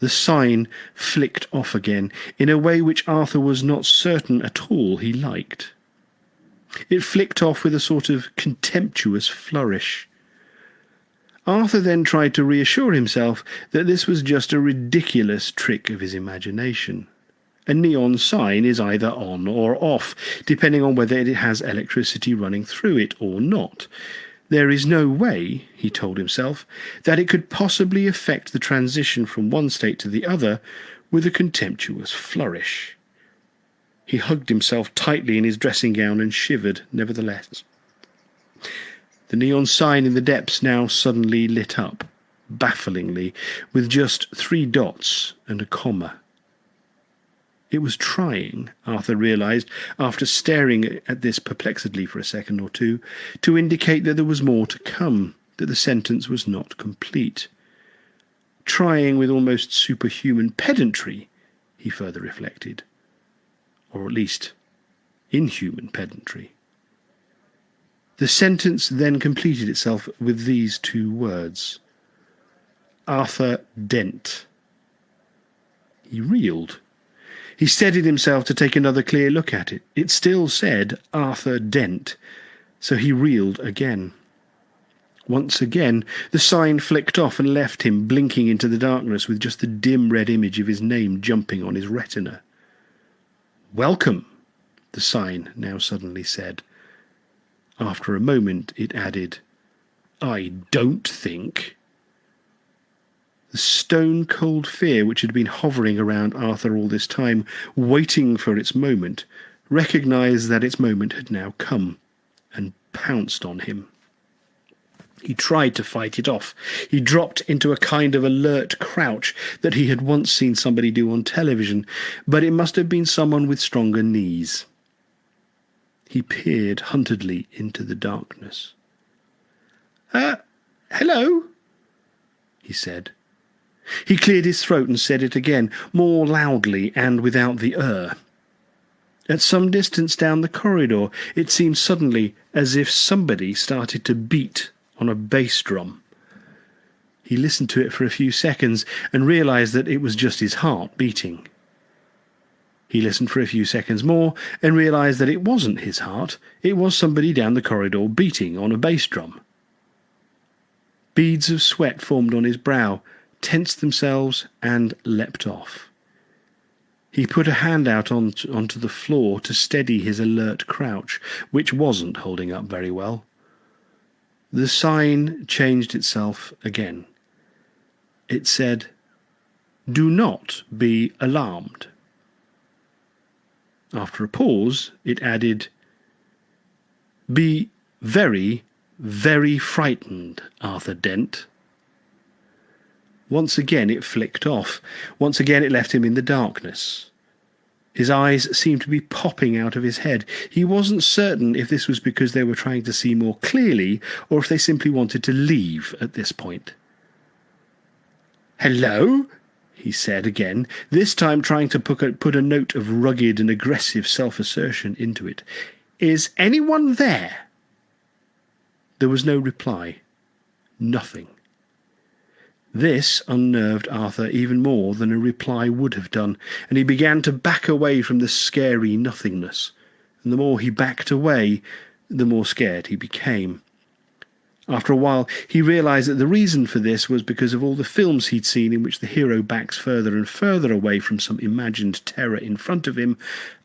The sign flicked off again, in a way which Arthur was not certain at all he liked. It flicked off with a sort of contemptuous flourish. Arthur then tried to reassure himself that this was just a ridiculous trick of his imagination. A neon sign is either on or off, depending on whether it has electricity running through it or not. There is no way, he told himself, that it could possibly affect the transition from one state to the other with a contemptuous flourish. He hugged himself tightly in his dressing gown and shivered, nevertheless. The neon sign in the depths now suddenly lit up, bafflingly, with just 3 dots and a comma. It was trying, Arthur realised, after staring at this perplexedly for a second or two, to indicate that there was more to come, that the sentence was not complete. Trying with almost superhuman pedantry, he further reflected. Or at least inhuman pedantry. The sentence then completed itself with these 2 words. Arthur Dent. He reeled. He steadied himself to take another clear look at it. It still said Arthur Dent, so he reeled again. Once again, the sign flicked off and left him blinking into the darkness with just the dim red image of his name jumping on his retina. "Welcome," the sign now suddenly said. After a moment it added, "I don't think." The stone-cold fear which had been hovering around Arthur all this time, waiting for its moment, recognised that its moment had now come, and pounced on him. He tried to fight it off. He dropped into a kind of alert crouch that he had once seen somebody do on television, but it must have been someone with stronger knees. He peered huntedly into the darkness. Hello?" he said. He cleared his throat and said it again, more loudly and without the At some distance down the corridor, it seemed suddenly as if somebody started to beat on a bass drum. He listened to it for a few seconds and realised that it was just his heart beating. He listened for a few seconds more and realised that it wasn't his heart, it was somebody down the corridor beating on a bass drum. Beads of sweat formed on his brow, tensed themselves and leapt off. He put a hand out onto the floor to steady his alert crouch, which wasn't holding up very well. The sign changed itself again. It said, "Do not be alarmed." After a pause, it added, "Be very, very frightened, Arthur Dent." Once again it flicked off. Once again it left him in the darkness. His eyes seemed to be popping out of his head. He wasn't certain if this was because they were trying to see more clearly or if they simply wanted to leave at this point. "Hello?" he said again, this time trying to put a note of rugged and aggressive self-assertion into it. "Is anyone there?" There was no reply. Nothing. This unnerved Arthur even more than a reply would have done, and he began to back away from the scary nothingness. And the more he backed away, the more scared he became. After a while, he realised that the reason for this was because of all the films he'd seen in which the hero backs further and further away from some imagined terror in front of him,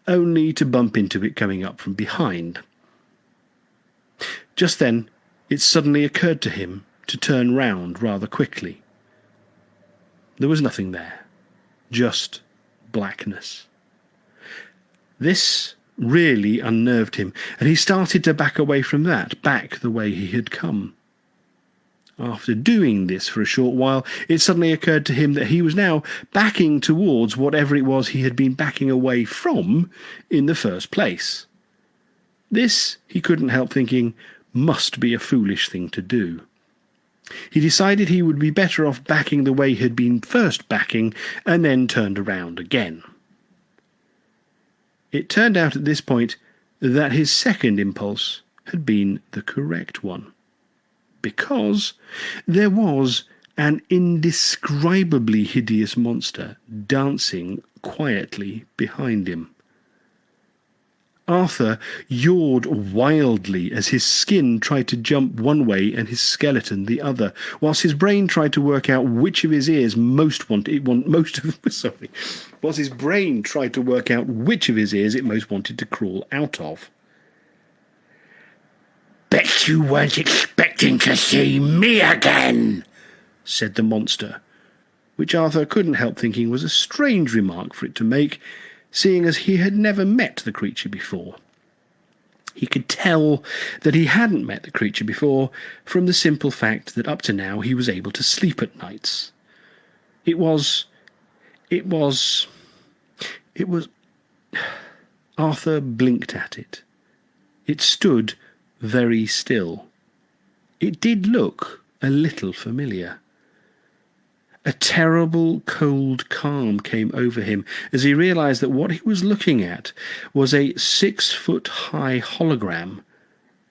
only to bump into it coming up from behind. Just then, it suddenly occurred to him to turn round rather quickly. There was nothing there, just blackness. This really unnerved him, and he started to back away from that, back the way he had come. After doing this for a short while, it suddenly occurred to him that he was now backing towards whatever it was he had been backing away from in the first place. This, he couldn't help thinking, must be a foolish thing to do. He decided he would be better off backing the way he had been first backing, and then turned around again. It turned out at this point that his second impulse had been the correct one, because there was an indescribably hideous monster dancing quietly behind him. Arthur yawed wildly as his skin tried to jump one way and his skeleton the other, whilst his brain tried to work out which of his ears whilst his brain tried to work out which of his ears it most wanted to crawl out of. "Bet you weren't expecting to see me again," said the monster, which Arthur couldn't help thinking was a strange remark for it to make, seeing as he had never met the creature before. He could tell that he hadn't met the creature before from the simple fact that up to now he was able to sleep at nights. It was... Arthur blinked at it. It stood very still. It did look a little familiar. A terrible cold calm came over him as he realized that what he was looking at was a 6-foot-high hologram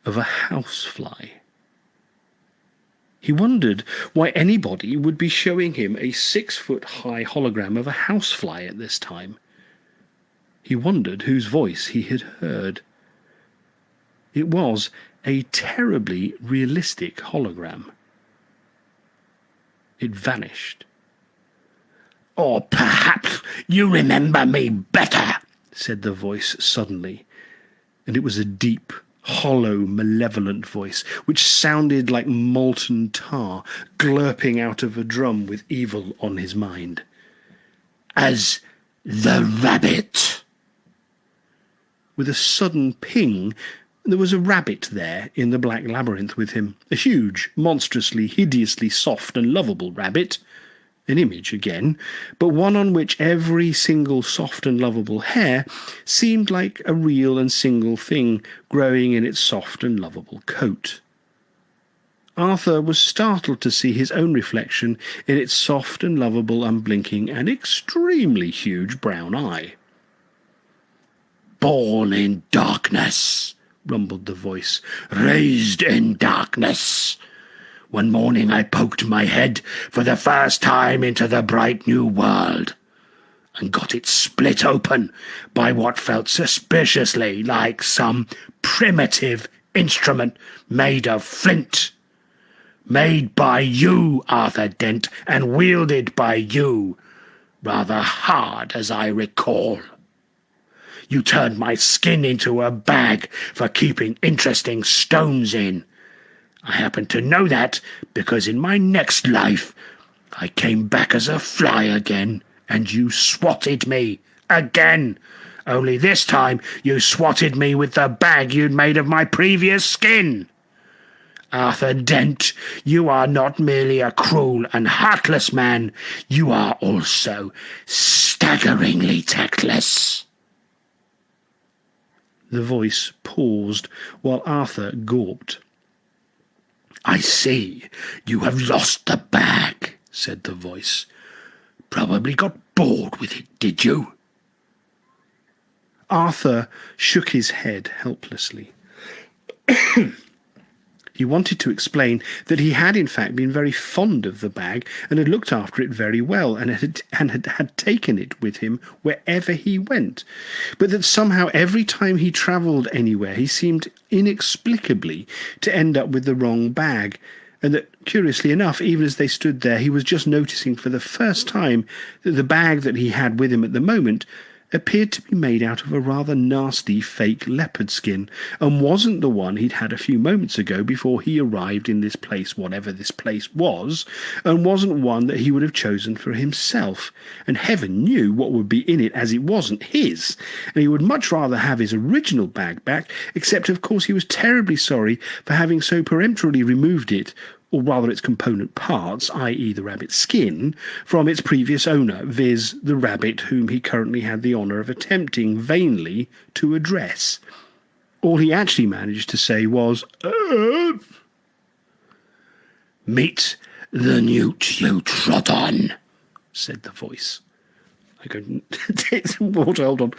of a housefly. He wondered why anybody would be showing him a 6-foot-high hologram of a housefly at this time. He wondered whose voice he had heard. It was a terribly realistic hologram. It vanished. "Or perhaps you remember me better," said the voice suddenly, and it was a deep, hollow, malevolent voice, which sounded like molten tar glurping out of a drum with evil on his mind. "As the rabbit." With a sudden ping, there was a rabbit there in the black labyrinth with him, a huge, monstrously, hideously soft and lovable rabbit, an image again, but one on which every single soft and lovable hair seemed like a real and single thing growing in its soft and lovable coat. Arthur was startled to see his own reflection in its soft and lovable, unblinking, and extremely huge brown eye. "Born in darkness," rumbled the voice, "raised in darkness. One morning I poked my head for the first time into the bright new world, and got it split open by what felt suspiciously like some primitive instrument made of flint. Made by you, Arthur Dent, and wielded by you, rather hard as I recall. You turned my skin into a bag for keeping interesting stones in. I happen to know that because in my next life I came back as a fly again, and you swatted me again. Only this time you swatted me with the bag you'd made of my previous skin. Arthur Dent, you are not merely a cruel and heartless man, you are also staggeringly tactless." The voice paused while Arthur gawped. "I see you have lost the bag," said the voice. "Probably got bored with it, did you?" Arthur shook his head helplessly. He wanted to explain that he had in fact been very fond of the bag and had looked after it very well and had taken it with him wherever he went, but that somehow every time he travelled anywhere he seemed inexplicably to end up with the wrong bag, and that, curiously enough, even as they stood there, he was just noticing for the first time that the bag that he had with him at the moment appeared to be made out of a rather nasty fake leopard skin, and wasn't the one he'd had a few moments ago before he arrived in this place, whatever this place was, and wasn't one that he would have chosen for himself, and heaven knew what would be in it, as it wasn't his, and he would much rather have his original bag back, except of course he was terribly sorry for having so peremptorily removed it or rather its component parts, i.e. the rabbit's skin, from its previous owner, viz. The rabbit whom he currently had the honour of attempting vainly to address. All he actually managed to say was, "Meet the newt you trod on," said the voice. I go, take some water, hold on.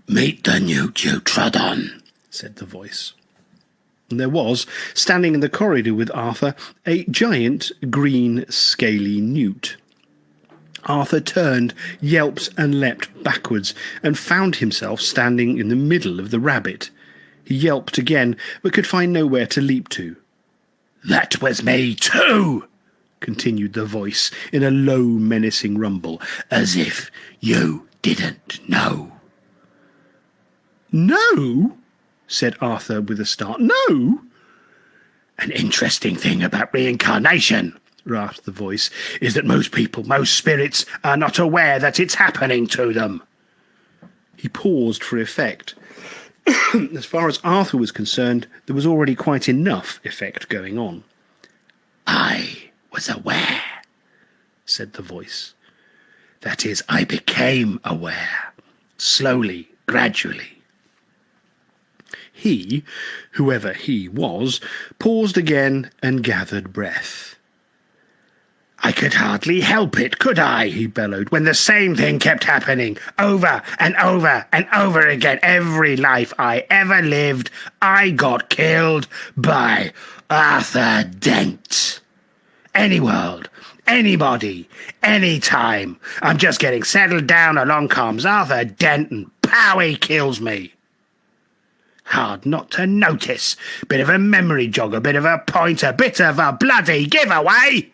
"Meet the newt you trod on," said the voice. And there was, standing in the corridor with Arthur, a giant, green, scaly newt. Arthur turned, yelped and leapt backwards, and found himself standing in the middle of the rabbit. He yelped again, but could find nowhere to leap to. "That was me too," continued the voice in a low, menacing rumble, "as if you didn't know." "No?" said Arthur with a start. "No?" "An interesting thing about reincarnation," rasped the voice, "is that most people, most spirits, are not aware that it's happening to them." He paused for effect. As far as Arthur was concerned, there was already quite enough effect going on. "I was aware," said the voice. "That is, I became aware, slowly, gradually." He, whoever he was, paused again and gathered breath. "I could hardly help it, could I?" he bellowed, "when the same thing kept happening, over and over and over again. Every life I ever lived, I got killed by Arthur Dent. Any world, anybody, any time. I'm just getting settled down, along comes Arthur Dent, and pow, he kills me. Hard not to notice. Bit of a memory jogger, bit of a pointer, bit of a bloody giveaway.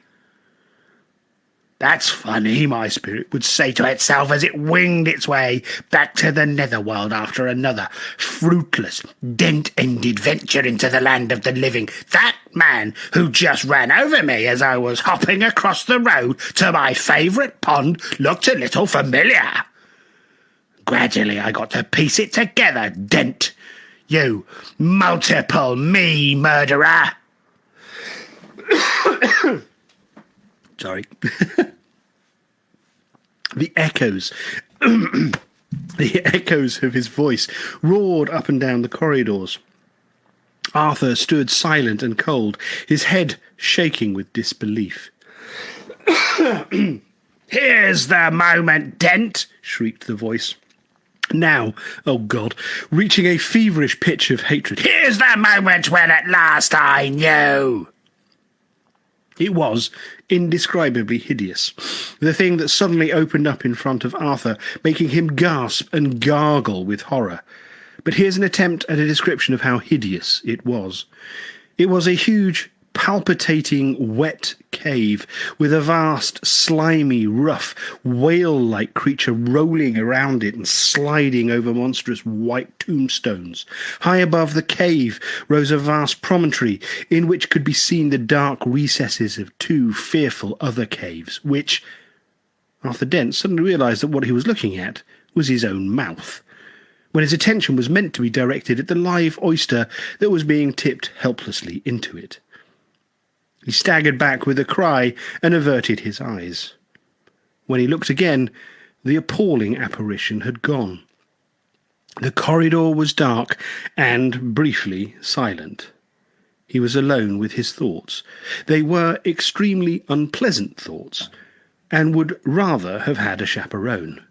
That's funny, my spirit would say to itself as it winged its way back to the netherworld after another fruitless, dent-ended venture into the land of the living. That man who just ran over me as I was hopping across the road to my favourite pond looked a little familiar. Gradually I got to piece it together, Dent. You multiple me murderer. Sorry. The echoes of his voice roared up and down the corridors. Arthur stood silent and cold, his head shaking with disbelief. Here's the moment, Dent, shrieked the voice. Now, oh God, reaching a feverish pitch of hatred. Here's the moment when at last I knew. It was indescribably hideous. The thing that suddenly opened up in front of Arthur, making him gasp and gargle with horror. But here's an attempt at a description of how hideous it was. It was a huge, palpitating, wet cave with a vast, slimy, rough, whale-like creature rolling around it and sliding over monstrous white tombstones. High above the cave rose a vast promontory in which could be seen the dark recesses of two fearful other caves, which Arthur Dent suddenly realised that what he was looking at was his own mouth, when his attention was meant to be directed at the live oyster that was being tipped helplessly into it. He staggered back with a cry and averted his eyes. When he looked again, the appalling apparition had gone. The corridor was dark and, briefly, silent. He was alone with his thoughts. They were extremely unpleasant thoughts, and would rather have had a chaperone.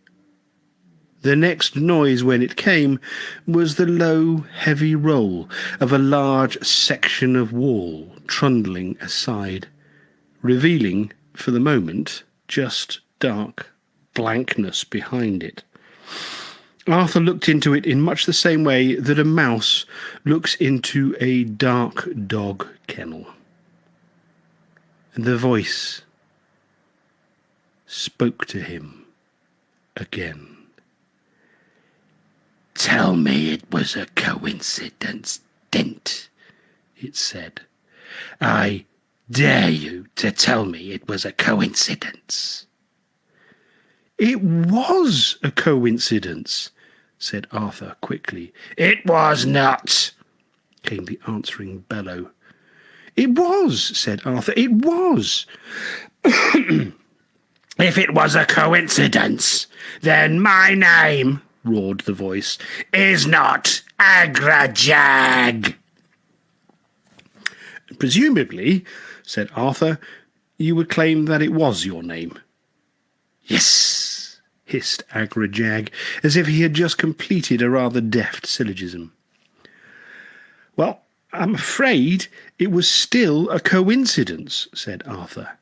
The next noise, when it came, was the low, heavy roll of a large section of wall trundling aside, revealing, for the moment, just dark blankness behind it. Arthur looked into it in much the same way that a mouse looks into a dark dog kennel. And the voice spoke to him again. Tell me it was a coincidence, Dent, it said. I dare you to tell me it was a coincidence. It was a coincidence, said Arthur quickly. It was not, came the answering bellow. It was, said Arthur. It was. If it was a coincidence, then my name, roared the voice, is not Agrajag. Presumably, said Arthur, you would claim that it was your name. Yes, hissed Agrajag, as if he had just completed a rather deft syllogism. Well, I'm afraid it was still a coincidence, said Arthur.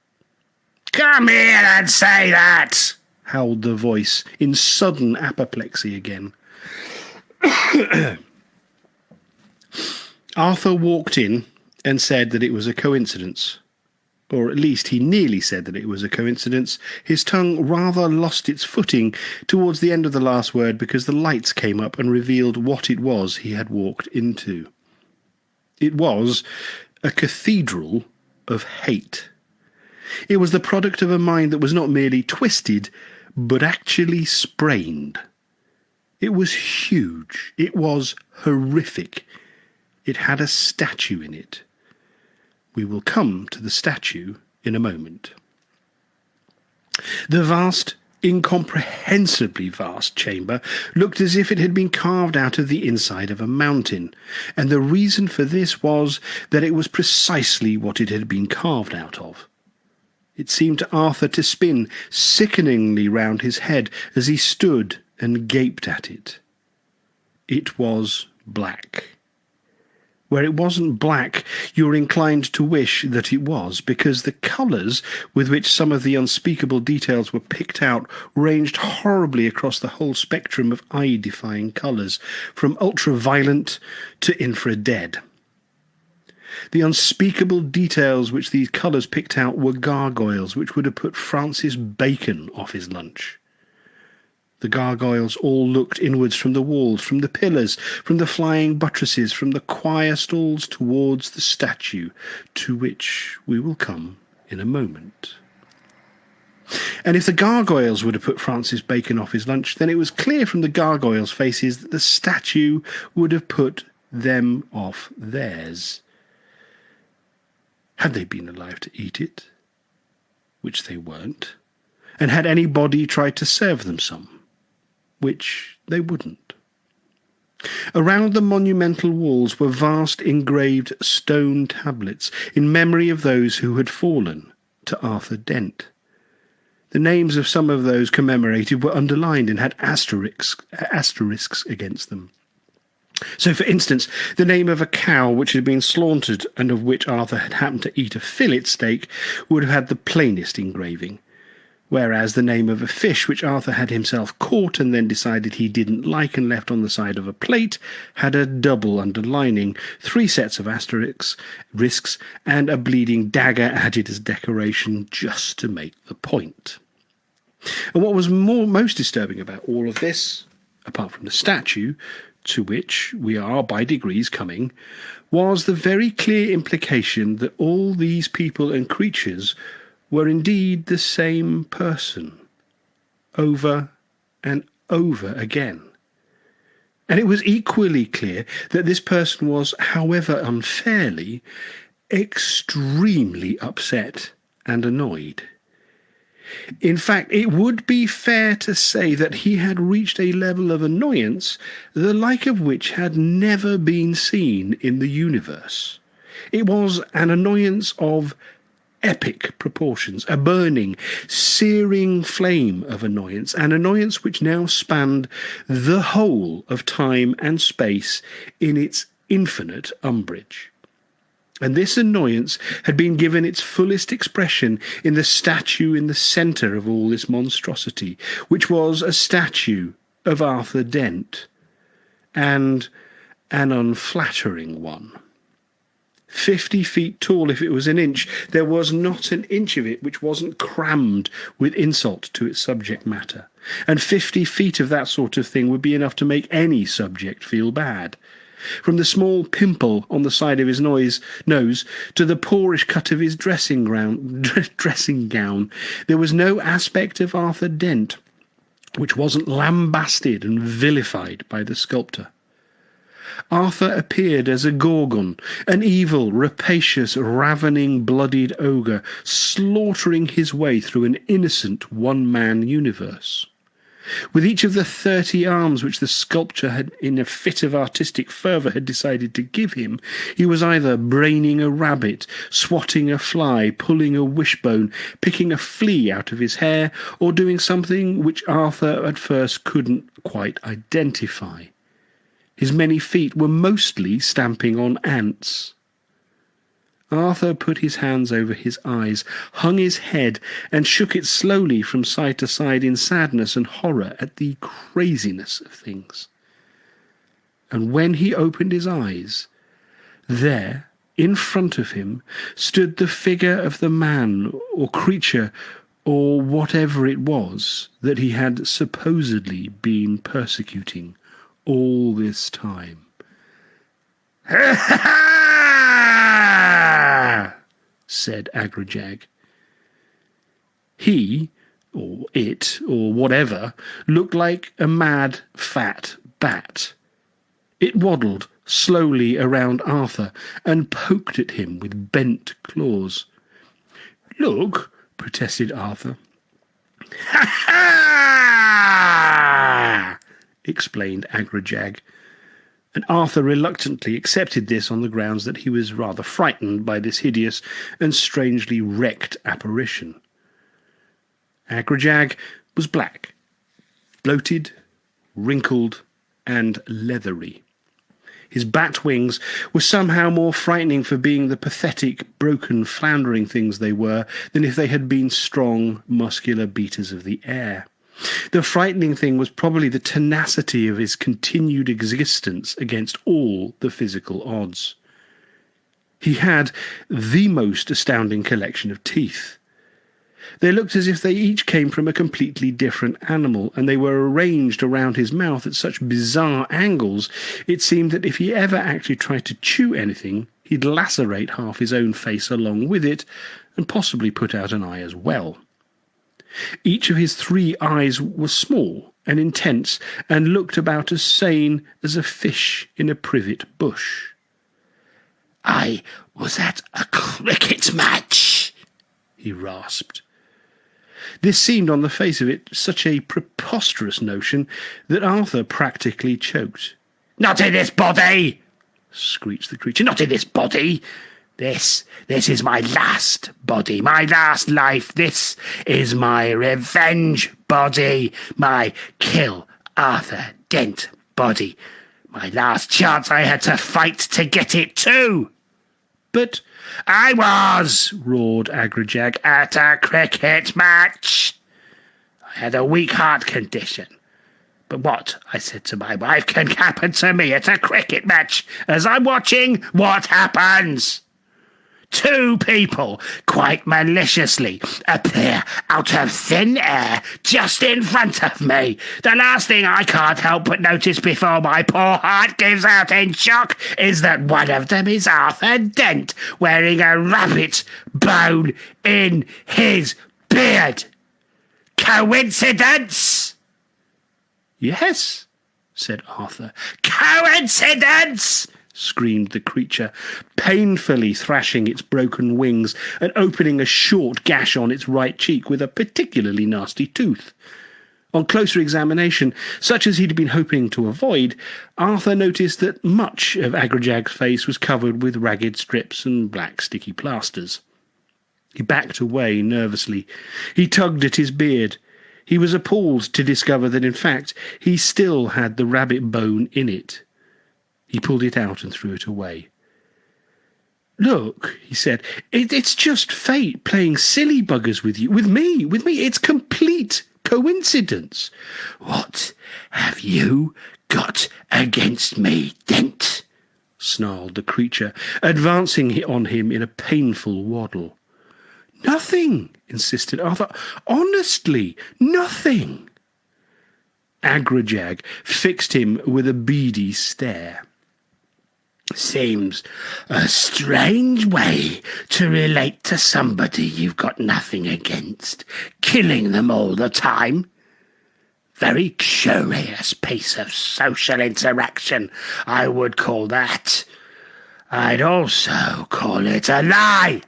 Come here and say that, howled the voice in sudden apoplexy again. Arthur walked in and said that it was a coincidence. Or at least he nearly said that it was a coincidence. His tongue rather lost its footing towards the end of the last word because the lights came up and revealed what it was he had walked into. It was a cathedral of hate. It was the product of a mind that was not merely twisted, but actually sprained. It was huge. It was horrific. It had a statue in it. We will come to the statue in a moment. The vast, incomprehensibly vast chamber looked as if it had been carved out of the inside of a mountain, and the reason for this was that it was precisely what it had been carved out of. It seemed to Arthur to spin sickeningly round his head as he stood and gaped at it. It was black. Where it wasn't black, you were inclined to wish that it was, because the colours with which some of the unspeakable details were picked out ranged horribly across the whole spectrum of eye-defying colours, from ultraviolet to infrared. The unspeakable details which these colours picked out were gargoyles which would have put Francis Bacon off his lunch. The gargoyles all looked inwards from the walls, from the pillars, from the flying buttresses, from the choir stalls towards the statue, to which we will come in a moment. And if the gargoyles would have put Francis Bacon off his lunch, then it was clear from the gargoyles' faces that the statue would have put them off theirs. Had they been alive to eat it? Which they weren't. And had anybody tried to serve them some? Which they wouldn't. Around the monumental walls were vast engraved stone tablets in memory of those who had fallen to Arthur Dent. The names of some of those commemorated were underlined and had asterisks against them. So, for instance, the name of a cow which had been slaughtered and of which Arthur had happened to eat a fillet steak would have had the plainest engraving, whereas the name of a fish which Arthur had himself caught and then decided he didn't like and left on the side of a plate had a double underlining, 3 sets of asterisks, and a bleeding dagger added as decoration just to make the point. And what was most disturbing about all of this, apart from the statue, to which we are by degrees coming, was the very clear implication that all these people and creatures were indeed the same person, over and over again. And it was equally clear that this person was, however unfairly, extremely upset and annoyed. In fact, it would be fair to say that he had reached a level of annoyance the like of which had never been seen in the universe. It was an annoyance of epic proportions, a burning, searing flame of annoyance, an annoyance which now spanned the whole of time and space in its infinite umbrage. And this annoyance had been given its fullest expression in the statue in the centre of all this monstrosity, which was a statue of Arthur Dent, and an unflattering one. 50 feet tall if it was an inch, there was not an inch of it which wasn't crammed with insult to its subject matter, and 50 feet of that sort of thing would be enough to make any subject feel bad. From the small pimple on the side of his nose to the poorish cut of his dressing gown, there was no aspect of Arthur Dent which wasn't lambasted and vilified by the sculptor. Arthur appeared as a gorgon, an evil, rapacious, ravening, bloodied ogre, slaughtering his way through an innocent one-man universe. With each of the 30 arms which the sculptor had, in a fit of artistic fervour, had decided to give him, he was either braining a rabbit, swatting a fly, pulling a wishbone, picking a flea out of his hair, or doing something which Arthur at first couldn't quite identify. His many feet were mostly stamping on ants. Arthur put his hands over his eyes, hung his head, and shook it slowly from side to side in sadness and horror at the craziness of things. And when he opened his eyes, there, in front of him, stood the figure of the man or creature or whatever it was that he had supposedly been persecuting all this time. Said Agrajag. He, or it, or whatever, looked like a mad, fat bat. It waddled slowly around Arthur and poked at him with bent claws. "Look," protested Arthur. "Ha ha!" explained Agrajag. And Arthur reluctantly accepted this on the grounds that he was rather frightened by this hideous and strangely wrecked apparition. Agrajag was black, bloated, wrinkled, and leathery. His bat wings were somehow more frightening for being the pathetic, broken, floundering things they were than if they had been strong, muscular beaters of the air. The frightening thing was probably the tenacity of his continued existence against all the physical odds. He had the most astounding collection of teeth. They looked as if they each came from a completely different animal, and they were arranged around his mouth at such bizarre angles it seemed that if he ever actually tried to chew anything, he'd lacerate half his own face along with it, and possibly put out an eye as well. Each of his 3 eyes was small and intense, and looked about as sane as a fish in a privet bush. "I was at a cricket match," he rasped. This seemed on the face of it such a preposterous notion that Arthur practically choked. "Not in this body!" screeched the creature. "Not in this body! This is my last body, my last life. This is my revenge body, my kill Arthur Dent body. My last chance. I had to fight to get it too." "But I was," roared Agrajag, "at a cricket match. I had a weak heart condition. But what," I said to my wife, "can happen to me at a cricket match as I'm watching what happens? 2 people, quite maliciously, appear out of thin air just in front of me. The last thing I can't help but notice before my poor heart gives out in shock is that one of them is Arthur Dent, wearing a rabbit bone in his beard. Coincidence?" "Yes," said Arthur. "Coincidence?" screamed the creature, painfully thrashing its broken wings and opening a short gash on its right cheek with a particularly nasty tooth. On closer examination, such as he'd been hoping to avoid, Arthur noticed that much of Agrajag's face was covered with ragged strips and black sticky plasters. He backed away nervously. He tugged at his beard. He was appalled to discover that, in fact, he still had the rabbit bone in it. He pulled it out and threw it away. "Look," he said, it's just fate playing silly buggers with you. With me. It's complete coincidence." "What have you got against me, Dent?" snarled the creature, advancing on him in a painful waddle. "Nothing," insisted Arthur. "Honestly, nothing." Agrajag fixed him with a beady stare. "Seems a strange way to relate to somebody you've got nothing against, killing them all the time. Very curious piece of social interaction, I would call that. I'd also call it a lie.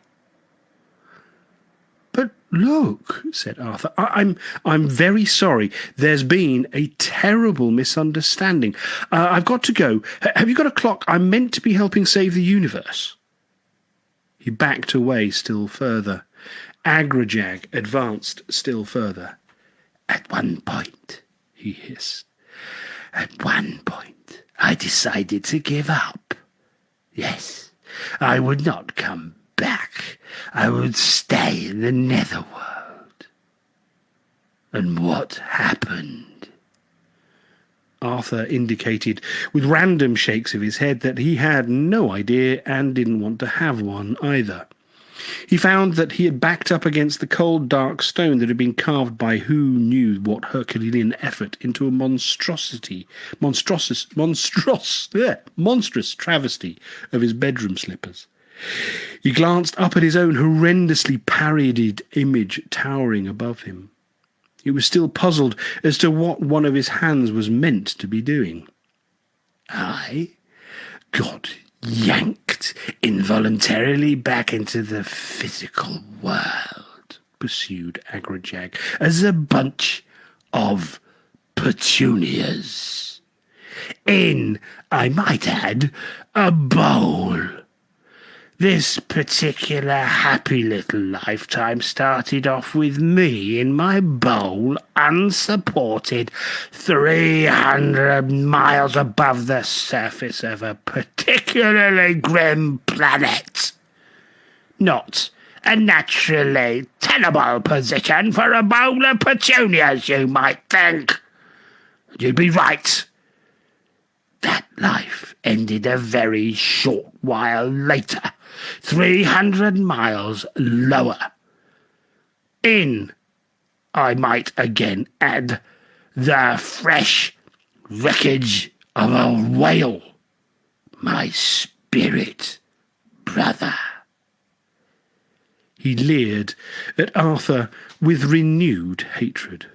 But look, said Arthur, I'm very sorry. There's been a terrible misunderstanding. I've got to go. Have you got a clock? I'm meant to be helping save the universe. He backed away still further. Agrajag advanced still further. At one point, he hissed, at one point, I decided to give up. Yes, I would not come back. I would stay in the netherworld. And what happened? Arthur indicated with random shakes of his head that he had no idea and didn't want to have one either. He found that he had backed up against the cold, dark stone that had been carved by who knew what Herculean effort into a monstrous travesty of his bedroom slippers. He glanced up at his own horrendously parodied image towering above him. He was still puzzled as to what one of his hands was meant to be doing. I got yanked involuntarily back into the physical world, pursued Agrajag, as a bunch of petunias. In, I might add, a bowl. This particular happy little lifetime started off with me in my bowl, unsupported, 300 miles above the surface of a particularly grim planet. Not a naturally tenable position for a bowl of petunias, you might think. You'd be right. That life ended a very short while later, 300 miles lower. In, I might again add, the fresh wreckage of a whale, my spirit brother. He leered at Arthur with renewed hatred.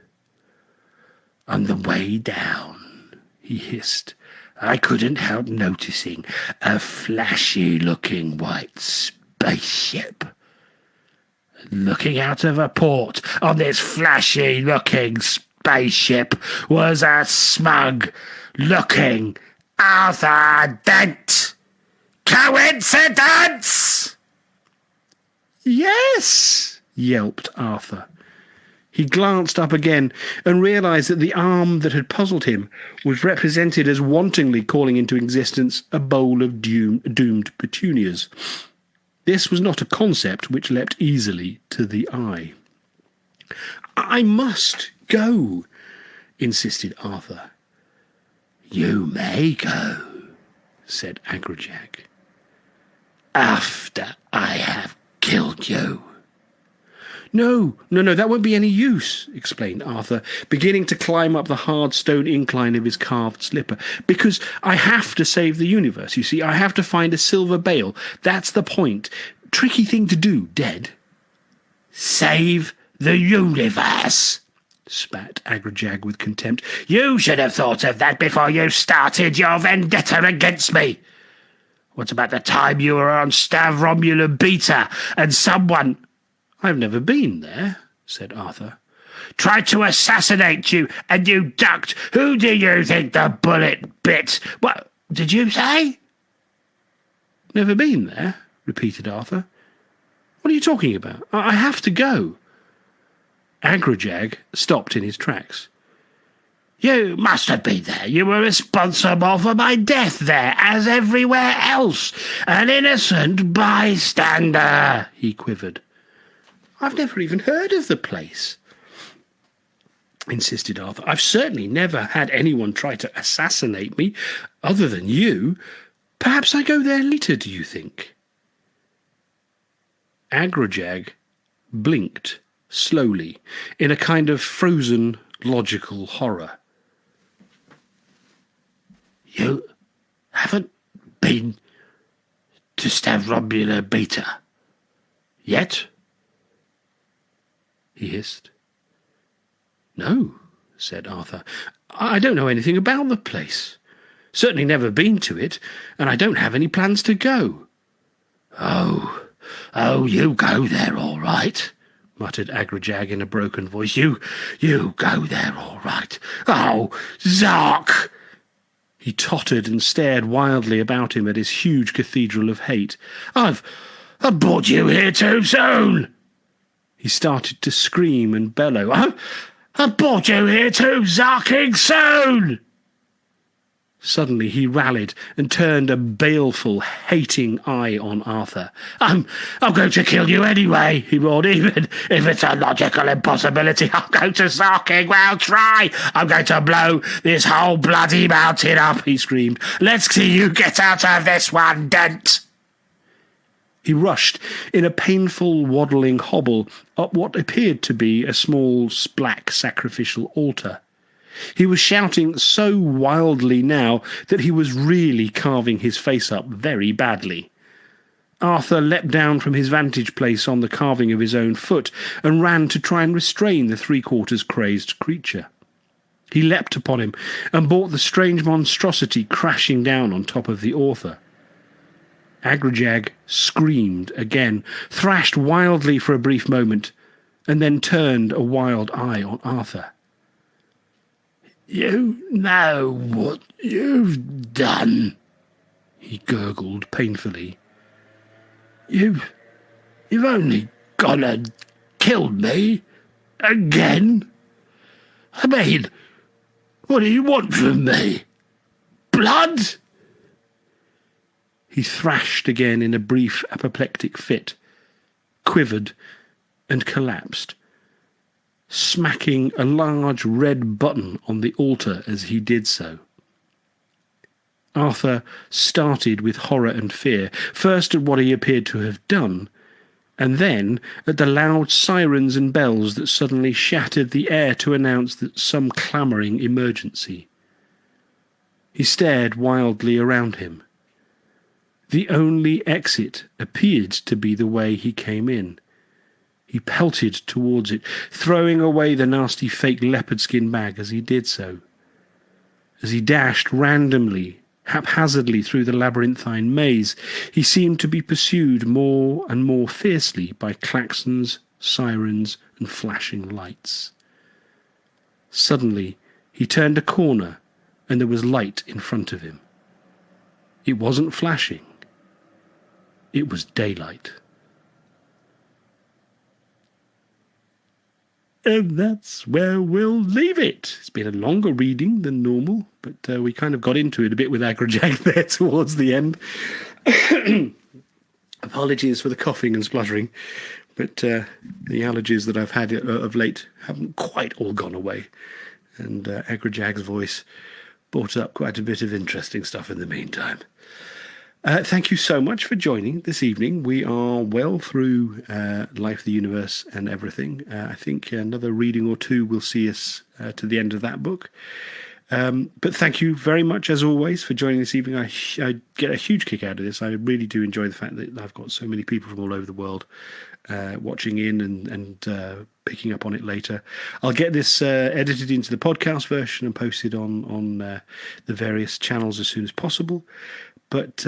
On the way down, he hissed, I couldn't help noticing a flashy-looking white spaceship. Looking out of a port on this flashy-looking spaceship was a smug-looking Arthur Dent. Coincidence? Yes, yelped Arthur. He glanced up again and realised that the arm that had puzzled him was represented as wantonly calling into existence a bowl of doomed petunias. This was not a concept which leapt easily to the eye. I must go, insisted Arthur. You may go, said Agrajag, after I have killed you. No, that won't be any use, explained Arthur, beginning to climb up the hard stone incline of his carved slipper. Because I have to save the universe, you see. I have to find a silver bale. That's the point. Tricky thing to do, dead. Save the universe, spat Agrajag with contempt. You should have thought of that before you started your vendetta against me. What about the time you were on Stavromula Beta and someone... I've never been there, said Arthur. Tried to assassinate you, and you ducked. Who do you think the bullet bit? What did you say? Never been there, repeated Arthur. What are you talking about? I have to go. Agrajag stopped in his tracks. You must have been there. You were responsible for my death there, as everywhere else. An innocent bystander, he quivered. I've never even heard of the place, insisted Arthur. I've certainly never had anyone try to assassinate me, other than you. Perhaps I go there later, do you think? Agrajag blinked slowly, in a kind of frozen, logical horror. You haven't been to Stavromula Beta yet? He hissed. No, said Arthur. "I don't know anything about the place. Certainly never been to it, and I don't have any plans to go." Oh, you go there all right," muttered Agrajag in a broken voice. You go there all right. Oh, Zark! He tottered and stared wildly about him at his huge cathedral of hate. I've brought you here too soon." He started to scream and bellow. I've brought you here too zarking soon." Suddenly he rallied and turned a baleful, hating eye on Arthur. I'm going to kill you anyway," he roared. "Even if it's a logical impossibility, I'll go to zarking. Well, try. I'm going to blow this whole bloody mountain up," he screamed. "Let's see you get out of this one, Dent." He rushed in a painful, waddling hobble up what appeared to be a small, black sacrificial altar. He was shouting so wildly now that he was really carving his face up very badly. Arthur leapt down from his vantage place on the carving of his own foot and ran to try and restrain the three-quarters crazed creature. He leapt upon him and brought the strange monstrosity crashing down on top of the author. Agrajag screamed again, thrashed wildly for a brief moment, and then turned a wild eye on Arthur. "You know what you've done," he gurgled painfully. You've only gone and killed me again. I mean, what do you want from me? Blood?" He thrashed again in a brief apoplectic fit, quivered, and collapsed, smacking a large red button on the altar as he did so. Arthur started with horror and fear, first at what he appeared to have done, and then at the loud sirens and bells that suddenly shattered the air to announce that some clamouring emergency. He stared wildly around him. The only exit appeared to be the way he came in. He pelted towards it, throwing away the nasty fake leopard skin bag as he did so. As he dashed randomly, haphazardly through the labyrinthine maze, he seemed to be pursued more and more fiercely by klaxons, sirens, and flashing lights. Suddenly, he turned a corner, and there was light in front of him. It wasn't flashing. It was daylight. And that's where we'll leave it. It's been a longer reading than normal, but we kind of got into it a bit with Agrajag there towards the end. Apologies for the coughing and spluttering, but the allergies that I've had of late haven't quite all gone away. And Agrajag's voice brought up quite a bit of interesting stuff in the meantime. Thank you so much for joining this evening. We are well through Life, the Universe and Everything. I think another reading or two will see us to the end of that book. But thank you very much, as always, for joining this evening. I get a huge kick out of this. I really do enjoy the fact that I've got so many people from all over the world watching in and picking up on it later. I'll get this edited into the podcast version and posted on the various channels as soon as possible. But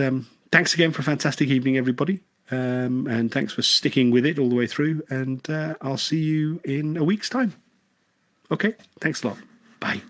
thanks again for a fantastic evening, everybody. And thanks for sticking with it all the way through. And I'll see you in a week's time. Okay, thanks a lot. Bye.